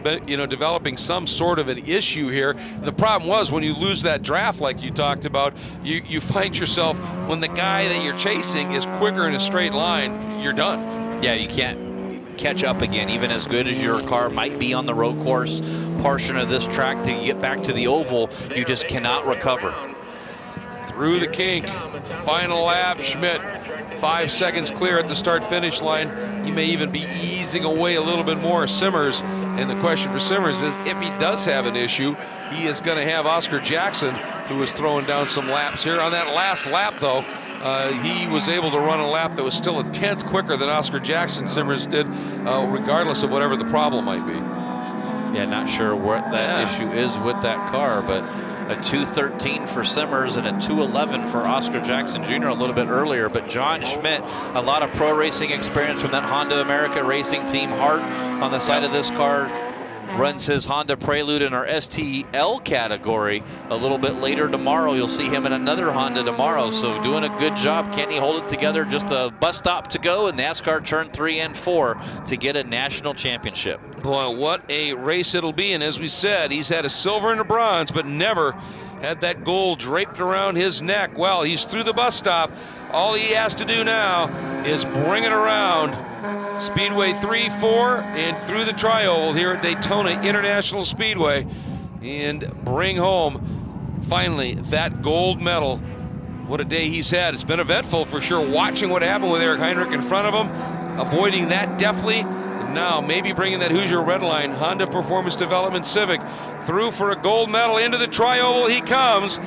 been, developing some sort of an issue here. The problem was when you lose that draft, like you talked about, you find yourself, when the guy that you're chasing is quicker in a straight line, you're done. Yeah, you can't catch up again, even as good as your car might be on the road course portion of this track. To get back to the oval, you just cannot recover. Through the kink, final lap, Schmidt 5 seconds clear at the start-finish line. He may even be easing away a little bit more Simmers, and the question for Simmers is, if he does have an issue, he is going to have Oscar Jackson, who is throwing down some laps here. On that last lap, though, he was able to run a lap that was still a 10th quicker than Oscar Jackson, Simmers did, regardless of whatever the problem might be. Yeah, not sure what that issue is with that car, but a 2:13 for Simmers and a 2:11 for Oscar Jackson Jr. a little bit earlier. But John Schmidt, a lot of pro racing experience from that Honda America racing team. Hart on the side of this car runs his Honda Prelude in our STL category. A little bit later tomorrow, you'll see him in another Honda tomorrow. So doing a good job. Can he hold it together? Just a bus stop to go in NASCAR Turn 3 and 4 to get a national championship. Boy, what a race it'll be. And as we said, he's had a silver and a bronze, but never had that gold draped around his neck. Well, he's through the bus stop. All he has to do now is bring it around Speedway 3, 4, and through the tri-oval here at Daytona International Speedway, and bring home, finally, that gold medal. What a day he's had. It's been eventful for sure, watching what happened with Eric Heinrich in front of him, avoiding that deftly. Now maybe bringing that Hoosier Red Line Honda Performance Development Civic through for a gold medal. Into the tri-oval he comes.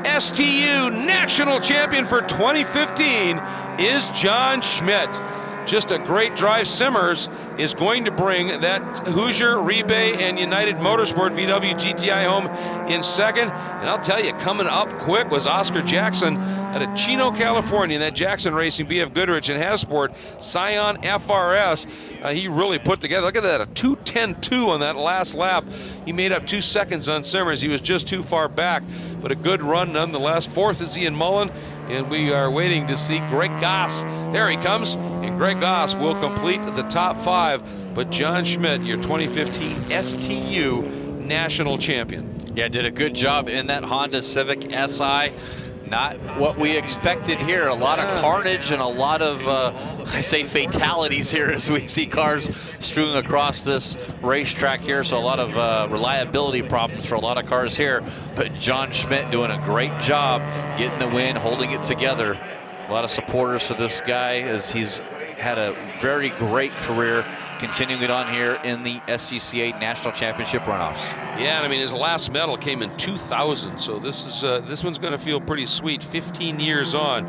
STU National Champion for 2015 is John Schmidt. Just a great drive. Simmers is going to bring that Hoosier, Rebay, and United Motorsport VW GTI home in second. And I'll tell you, coming up quick was Oscar Jackson out of Chino, California, that Jackson Racing, BF Goodrich, and Hasport Scion FRS. He really put together, look at that, a 2:10.2 on that last lap. He made up 2 seconds on Simmers. He was just too far back, but a good run nonetheless. Fourth is Ian Mullen, and we are waiting to see Greg Goss. There he comes, and Greg Goss will complete the top 5. But John Schmidt, your 2015 STU National Champion. Yeah, did a good job in that Honda Civic SI. Not what we expected here. A lot of carnage and a lot of, I say, fatalities here as we see cars strewn across this racetrack here. So a lot of reliability problems for a lot of cars here. But John Schmidt doing a great job getting the win, holding it together. A lot of supporters for this guy as he's had a very great career, continuing it on here in the SCCA National Championship runoffs. Yeah, and I mean, his last medal came in 2000, so this one's going to feel pretty sweet. 15 years on,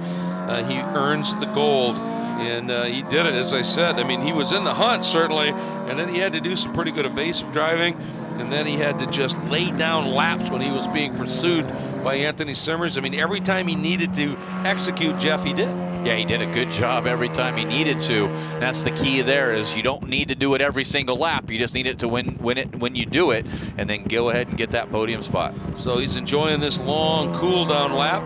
he earns the gold, and he did it, as I said. I mean, he was in the hunt, certainly, and then he had to do some pretty good evasive driving, and then he had to just lay down laps when he was being pursued by Anthony Simmers. I mean, every time he needed to execute, Jeff, he did. Yeah, he did a good job every time he needed to. That's the key there, is you don't need to do it every single lap. You just need it to win it when you do it, and then go ahead and get that podium spot. So he's enjoying this long cool-down lap,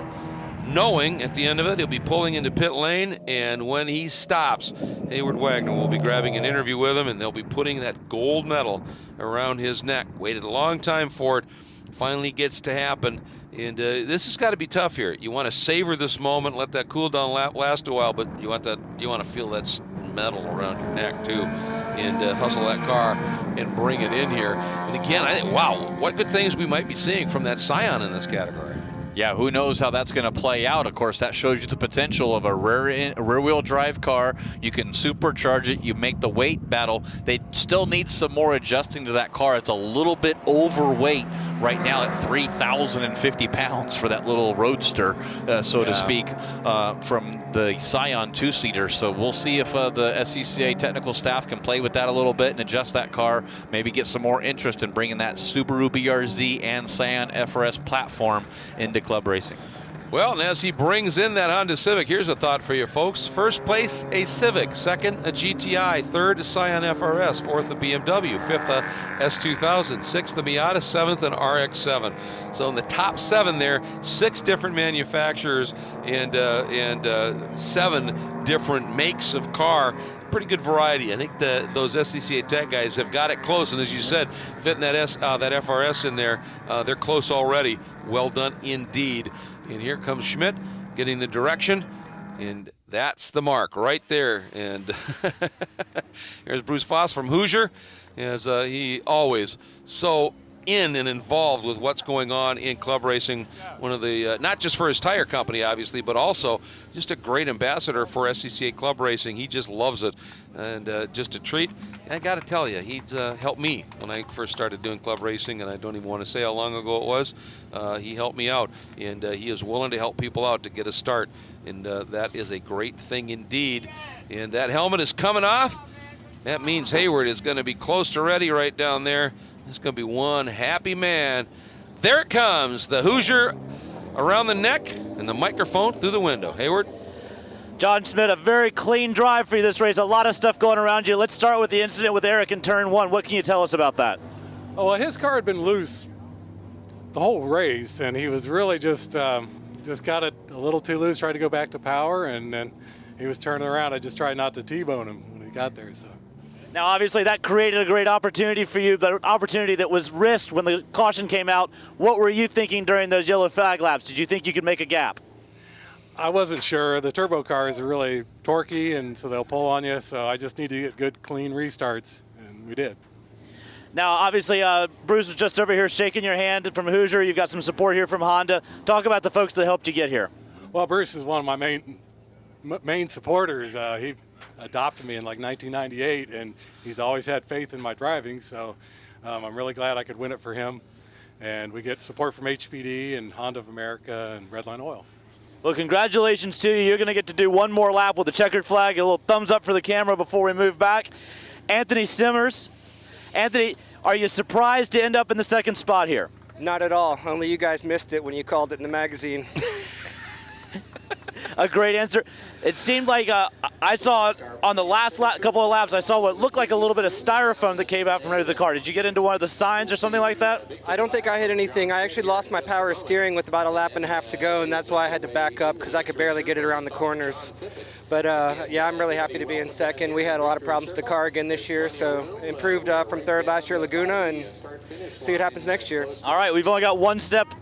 knowing at the end of it he'll be pulling into pit lane, and when he stops, Hayward Wagner will be grabbing an interview with him, and they'll be putting that gold medal around his neck. Waited a long time for it. Finally gets to happen. And this has got to be tough here. You want to savor this moment, let that cool down lap last a while, but you want to feel that medal around your neck too, and hustle that car and bring it in here. And again, I think, wow, what good things we might be seeing from that Scion in this category. Yeah, who knows how that's going to play out. Of course, that shows you the potential of a rear-wheel drive car. You can supercharge it. You make the weight battle. They still need some more adjusting to that car. It's a little bit overweight right now at 3,050 pounds for that little roadster, so to speak, from the Scion two-seater. So we'll see if the SCCA technical staff can play with that a little bit and adjust that car, maybe get some more interest in bringing that Subaru BRZ and Scion FRS platform into club racing. Well, and as he brings in that Honda Civic, here's a thought for you folks. First place, a Civic. Second, a GTI. Third, a Scion FRS. Fourth, a BMW. Fifth, a S2000. Sixth, a Miata. Seventh, an RX-7. So in the top 7 there, 6 different manufacturers and 7 different makes of car. Pretty good variety. I think those SCCA Tech guys have got it close, and as you said, fitting that FRS in there, they're close already. Well done indeed. And here comes Schmidt getting the direction, and that's the mark right there. And here's Bruce Foss from Hoosier, as he always so in and involved with what's going on in club racing. One of the, not just for his tire company, obviously, but also just a great ambassador for SCCA club racing. He just loves it, and just a treat. I got to tell you, he's helped me when I first started doing club racing, and I don't even want to say how long ago it was. He helped me out, and he is willing to help people out to get a start, and that is a great thing indeed. And that helmet is coming off. That means Hayward is going to be close to ready right down there. It's going to be one happy man. There it comes, the Hoosier around the neck and the microphone through the window. Hayward. John Schmidt, a very clean drive for you this race. A lot of stuff going around you. Let's start with the incident with Eric in turn 1. What can you tell us about that? Oh, well, his car had been loose the whole race, and he was really just got it a little too loose, tried to go back to power, and then he was turning around. I just tried not to T-bone him when he got there. So. Now, obviously, that created a great opportunity for you, but an opportunity that was risked when the caution came out. What were you thinking during those yellow flag laps? Did you think you could make a gap? I wasn't sure. The turbo cars are really torquey, and so they'll pull on you, so I just need to get good, clean restarts, and we did. Now, obviously, Bruce was just over here shaking your hand from Hoosier. You've got some support here from Honda. Talk about the folks that helped you get here. Well, Bruce is one of my main supporters. He adopted me in like 1998, and he's always had faith in my driving, so I'm really glad I could win it for him. And we get support from HPD and Honda of America and Redline Oil. Well, congratulations to you. You're going to get to do one more lap with a checkered flag. A little thumbs up for the camera before we move back. Anthony Simmers. Anthony, are you surprised to end up in the second spot here? Not at all. Only you guys missed it when you called it in the magazine. A great answer. It seemed like I saw on the last couple of laps, I saw what looked like a little bit of styrofoam that came out from under the car. Did you get into one of the signs or something like that? I don't think I hit anything. I actually lost my power steering with about a lap and a half to go, and that's why I had to back up because I could barely get it around the corners. But yeah, I'm really happy to be in second. We had a lot of problems with the car again this year, so improved from third last year at Laguna, and see what happens next year. All right, we've only got one step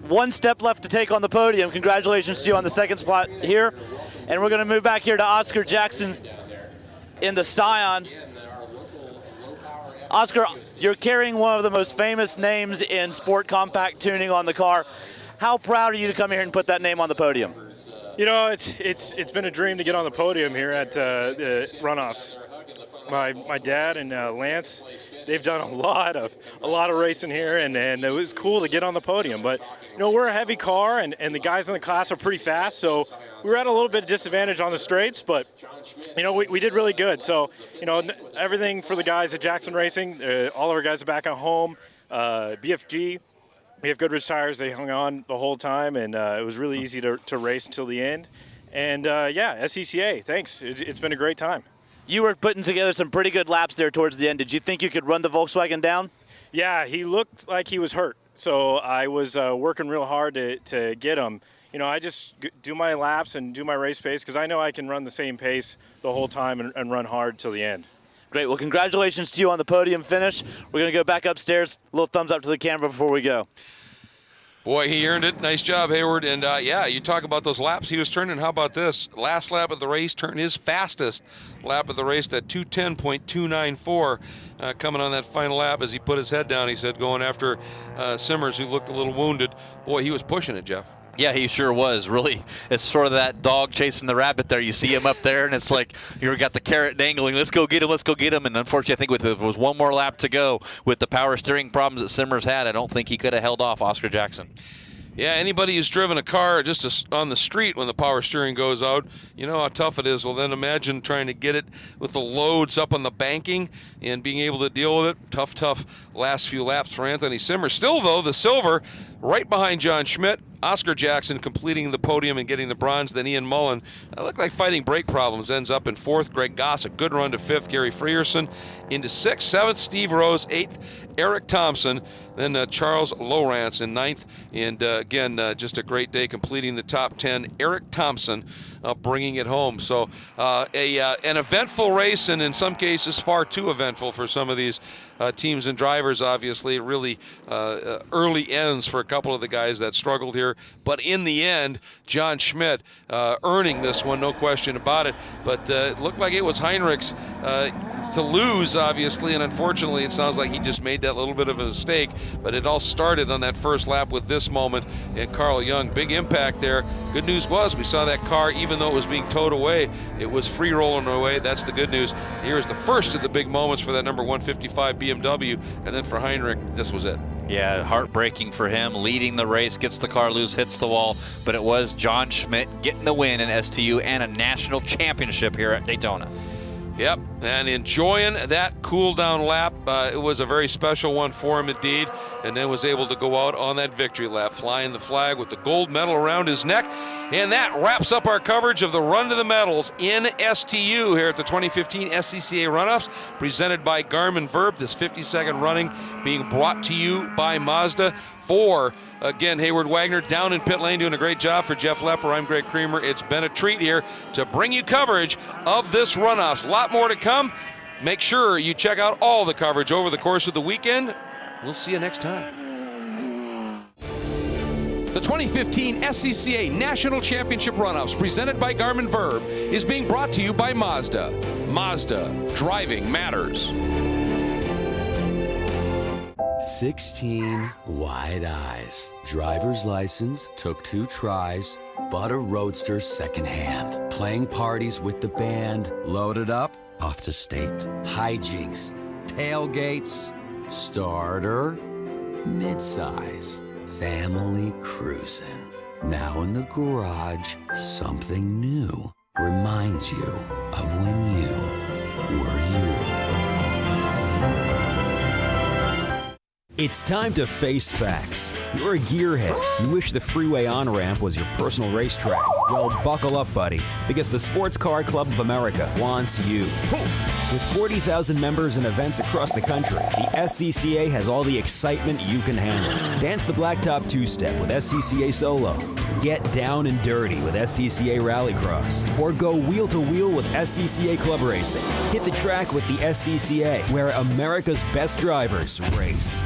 left to take on the podium. Congratulations to you on the second spot here. And we're going to move back here to Oscar Jackson in the Scion. Oscar, you're carrying one of the most famous names in sport compact tuning on the car. How proud are you to come here and put that name on the podium? You know, it's been a dream to get on the podium here at Runoffs. My dad and Lance, they've done a lot of racing here, and it was cool to get on the podium. But you know, we're a heavy car, and the guys in the class are pretty fast, so we were at a little bit of disadvantage on the straights, but you know, we did really good. So you know, everything for the guys at Jackson Racing, all of our guys are back at home. BFG, we have Goodrich tires. They hung on the whole time, and it was really easy to race until the end. And yeah, SCCA, thanks. It's been a great time. You were putting together some pretty good laps there towards the end. Did you think you could run the Volkswagen down? Yeah, he looked like he was hurt. So I was working real hard to get him. You know, I just do my laps and do my race pace because I know I can run the same pace the whole time and run hard till the end. Great. Well, congratulations to you on the podium finish. We're going to go back upstairs. A little thumbs up to the camera before we go. Boy, he earned it. Nice job, Hayward. And, yeah, you talk about those laps he was turning. How about this? Last lap of the race, turned his fastest lap of the race, that 2:10.294. Coming on that final lap as he put his head down, he said, going after Simmers, who looked a little wounded. Boy, he was pushing it, Jeff. Yeah, he sure was. Really, it's sort of that dog chasing the rabbit there. You see him up there, and it's like you've got the carrot dangling. Let's go get him, let's go get him. And unfortunately, I think there was one more lap to go with the power steering problems that Simmers had. I don't think he could have held off Oscar Jackson. Yeah, anybody who's driven a car just on the street when the power steering goes out, you know how tough it is. Well, then imagine trying to get it with the loads up on the banking and being able to deal with it. Tough last few laps for Anthony Simmers. Still, though, the silver right behind John Schmidt. Oscar Jackson completing the podium and getting the bronze. Then Ian Mullen, looked like fighting brake problems, ends up in 4th. Greg Goss, a good run to 5th. Gary Frierson into 6th. 7th, Steve Rose. 8th, Eric Thompson. Then Charles Lowrance in 9th. And again, just a great day completing the top 10. Eric Thompson bringing it home. So an eventful race, and in some cases far too eventful for some of these teams and drivers, obviously. Really early ends for a couple of the guys that struggled here. But in the end, John Schmidt earning this one, no question about it. But it looked like it was Heinrich's to lose, obviously, and unfortunately it sounds like he just made that little bit of a mistake. But it all started on that first lap with this moment, and Carl Young, big impact there. Good news was we saw that car, even though it was being towed away, it was free rolling away. That's the good news. Here's the first of the big moments for that number 155 BMW, and then for Heinrich, this was it. Yeah, heartbreaking for him, leading the race, gets the car loose, hits the wall, but it was John Schmidt getting the win in STU and a national championship here at Daytona. Yep, and enjoying that cool-down lap. It was a very special one for him indeed, and then was able to go out on that victory lap, flying the flag with the gold medal around his neck. And that wraps up our coverage of the Run to the Medals in STU here at the 2015 SCCA Runoffs, presented by Garmin Verb. This 52nd running being brought to you by Mazda. For, again, Hayward Wagner down in pit lane doing a great job. For Jeff Lepper, I'm Greg Creamer. It's been a treat here to bring you coverage of this Runoffs. A lot more to come. Make sure you check out all the coverage over the course of the weekend. We'll see you next time. The 2015 SCCA National Championship Runoffs, presented by Garmin Verb, is being brought to you by Mazda. Mazda, driving matters. 16 wide eyes. Driver's license, took 2 tries, bought a Roadster secondhand. Playing parties with the band, loaded up, off to state. Hijinks, tailgates, starter, midsize, family cruising. Now in the garage, something new reminds you of when you were you. It's time to face facts. You're a gearhead. You wish the freeway on-ramp was your personal racetrack. Well, buckle up, buddy, because the Sports Car Club of America wants you. With 40,000 members and events across the country, the SCCA has all the excitement you can handle. Dance the blacktop two-step with SCCA Solo. Get down and dirty with SCCA Rallycross. Or go wheel-to-wheel with SCCA Club Racing. Hit the track with the SCCA, where America's best drivers race.